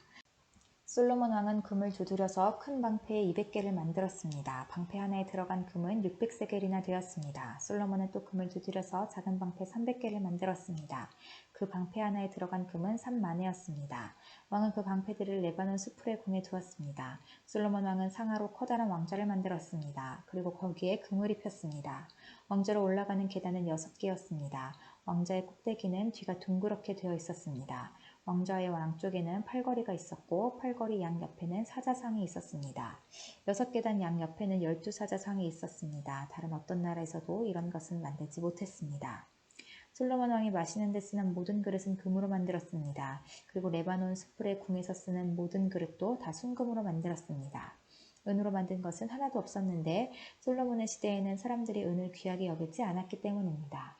솔로몬 왕은 금을 두드려서 큰 방패에 200개를 만들었습니다. 방패 하나에 들어간 금은 600세겔이나 되었습니다. 솔로몬은 또 금을 두드려서 작은 방패 300개를 만들었습니다. 그 방패 하나에 들어간 금은 3만회였습니다. 왕은 그 방패들을 레바논 수풀의 궁에 두었습니다. 솔로몬 왕은 상하로 커다란 왕좌를 만들었습니다. 그리고 거기에 금을 입혔습니다. 왕좌로 올라가는 계단은 6개였습니다. 왕좌의 꼭대기는 뒤가 둥그렇게 되어 있었습니다. 왕좌의 양쪽에는 팔걸이가 있었고 팔걸이 양 옆에는 사자상이 있었습니다. 6계단 양 옆에는 12사자상이 있었습니다. 다른 어떤 나라에서도 이런 것은 만들지 못했습니다. 솔로몬 왕이 마시는 데 쓰는 모든 그릇은 금으로 만들었습니다. 그리고 레바논 수풀의 궁에서 쓰는 모든 그릇도 다 순금으로 만들었습니다. 은으로 만든 것은 하나도 없었는데 솔로몬의 시대에는 사람들이 은을 귀하게 여기지 않았기 때문입니다.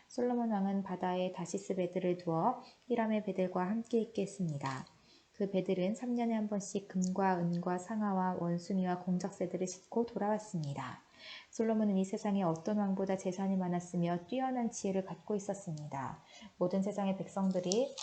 솔로몬 왕은 바다에 다시스 배들을 두어 히람의 배들과 함께 있게 했습니다. 그 배들은 3년에 한 번씩 금과 은과 상아와 원숭이와 공작새들을 싣고 돌아왔습니다. 솔로몬은 이 세상에 어떤 왕보다 재산이 많았으며 뛰어난 지혜를 갖고 있었습니다. 모든 세상의 백성들이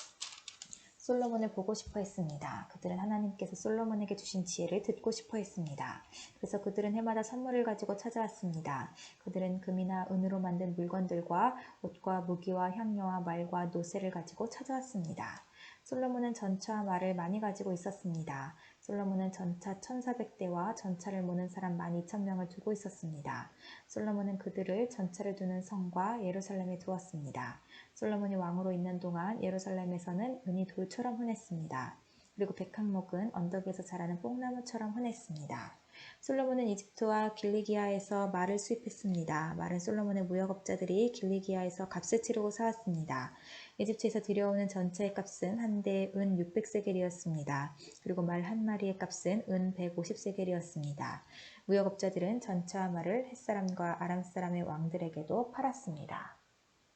솔로몬을 보고 싶어 했습니다. 그들은 하나님께서 솔로몬에게 주신 지혜를 듣고 싶어 했습니다. 그래서 그들은 해마다 선물을 가지고 찾아왔습니다. 그들은 금이나 은으로 만든 물건들과 옷과 무기와 향료와 말과 노새를 가지고 찾아왔습니다. 솔로몬은 전차와 말을 많이 가지고 있었습니다. 솔로몬은 전차 1400대와 전차를 모는 사람 12,000명을 두고 있었습니다. 솔로몬은 그들을 전차를 두는 성과 예루살렘에 두었습니다. 솔로몬이 왕으로 있는 동안 예루살렘에서는 은이 돌처럼 흔했습니다. 그리고 백항목은 언덕에서 자라는 뽕나무처럼 흔했습니다. 솔로몬은 이집트와 길리기아에서 말을 수입했습니다. 말은 솔로몬의 무역업자들이 길리기아에서 값을 치르고 사왔습니다. 이집트에서 들여오는 전차의 값은 한 대에 은 600세겔이었습니다. 그리고 말 한 마리의 값은 은 150세겔이었습니다. 무역업자들은 전차와 말을 햇사람과 아람사람의 왕들에게도 팔았습니다.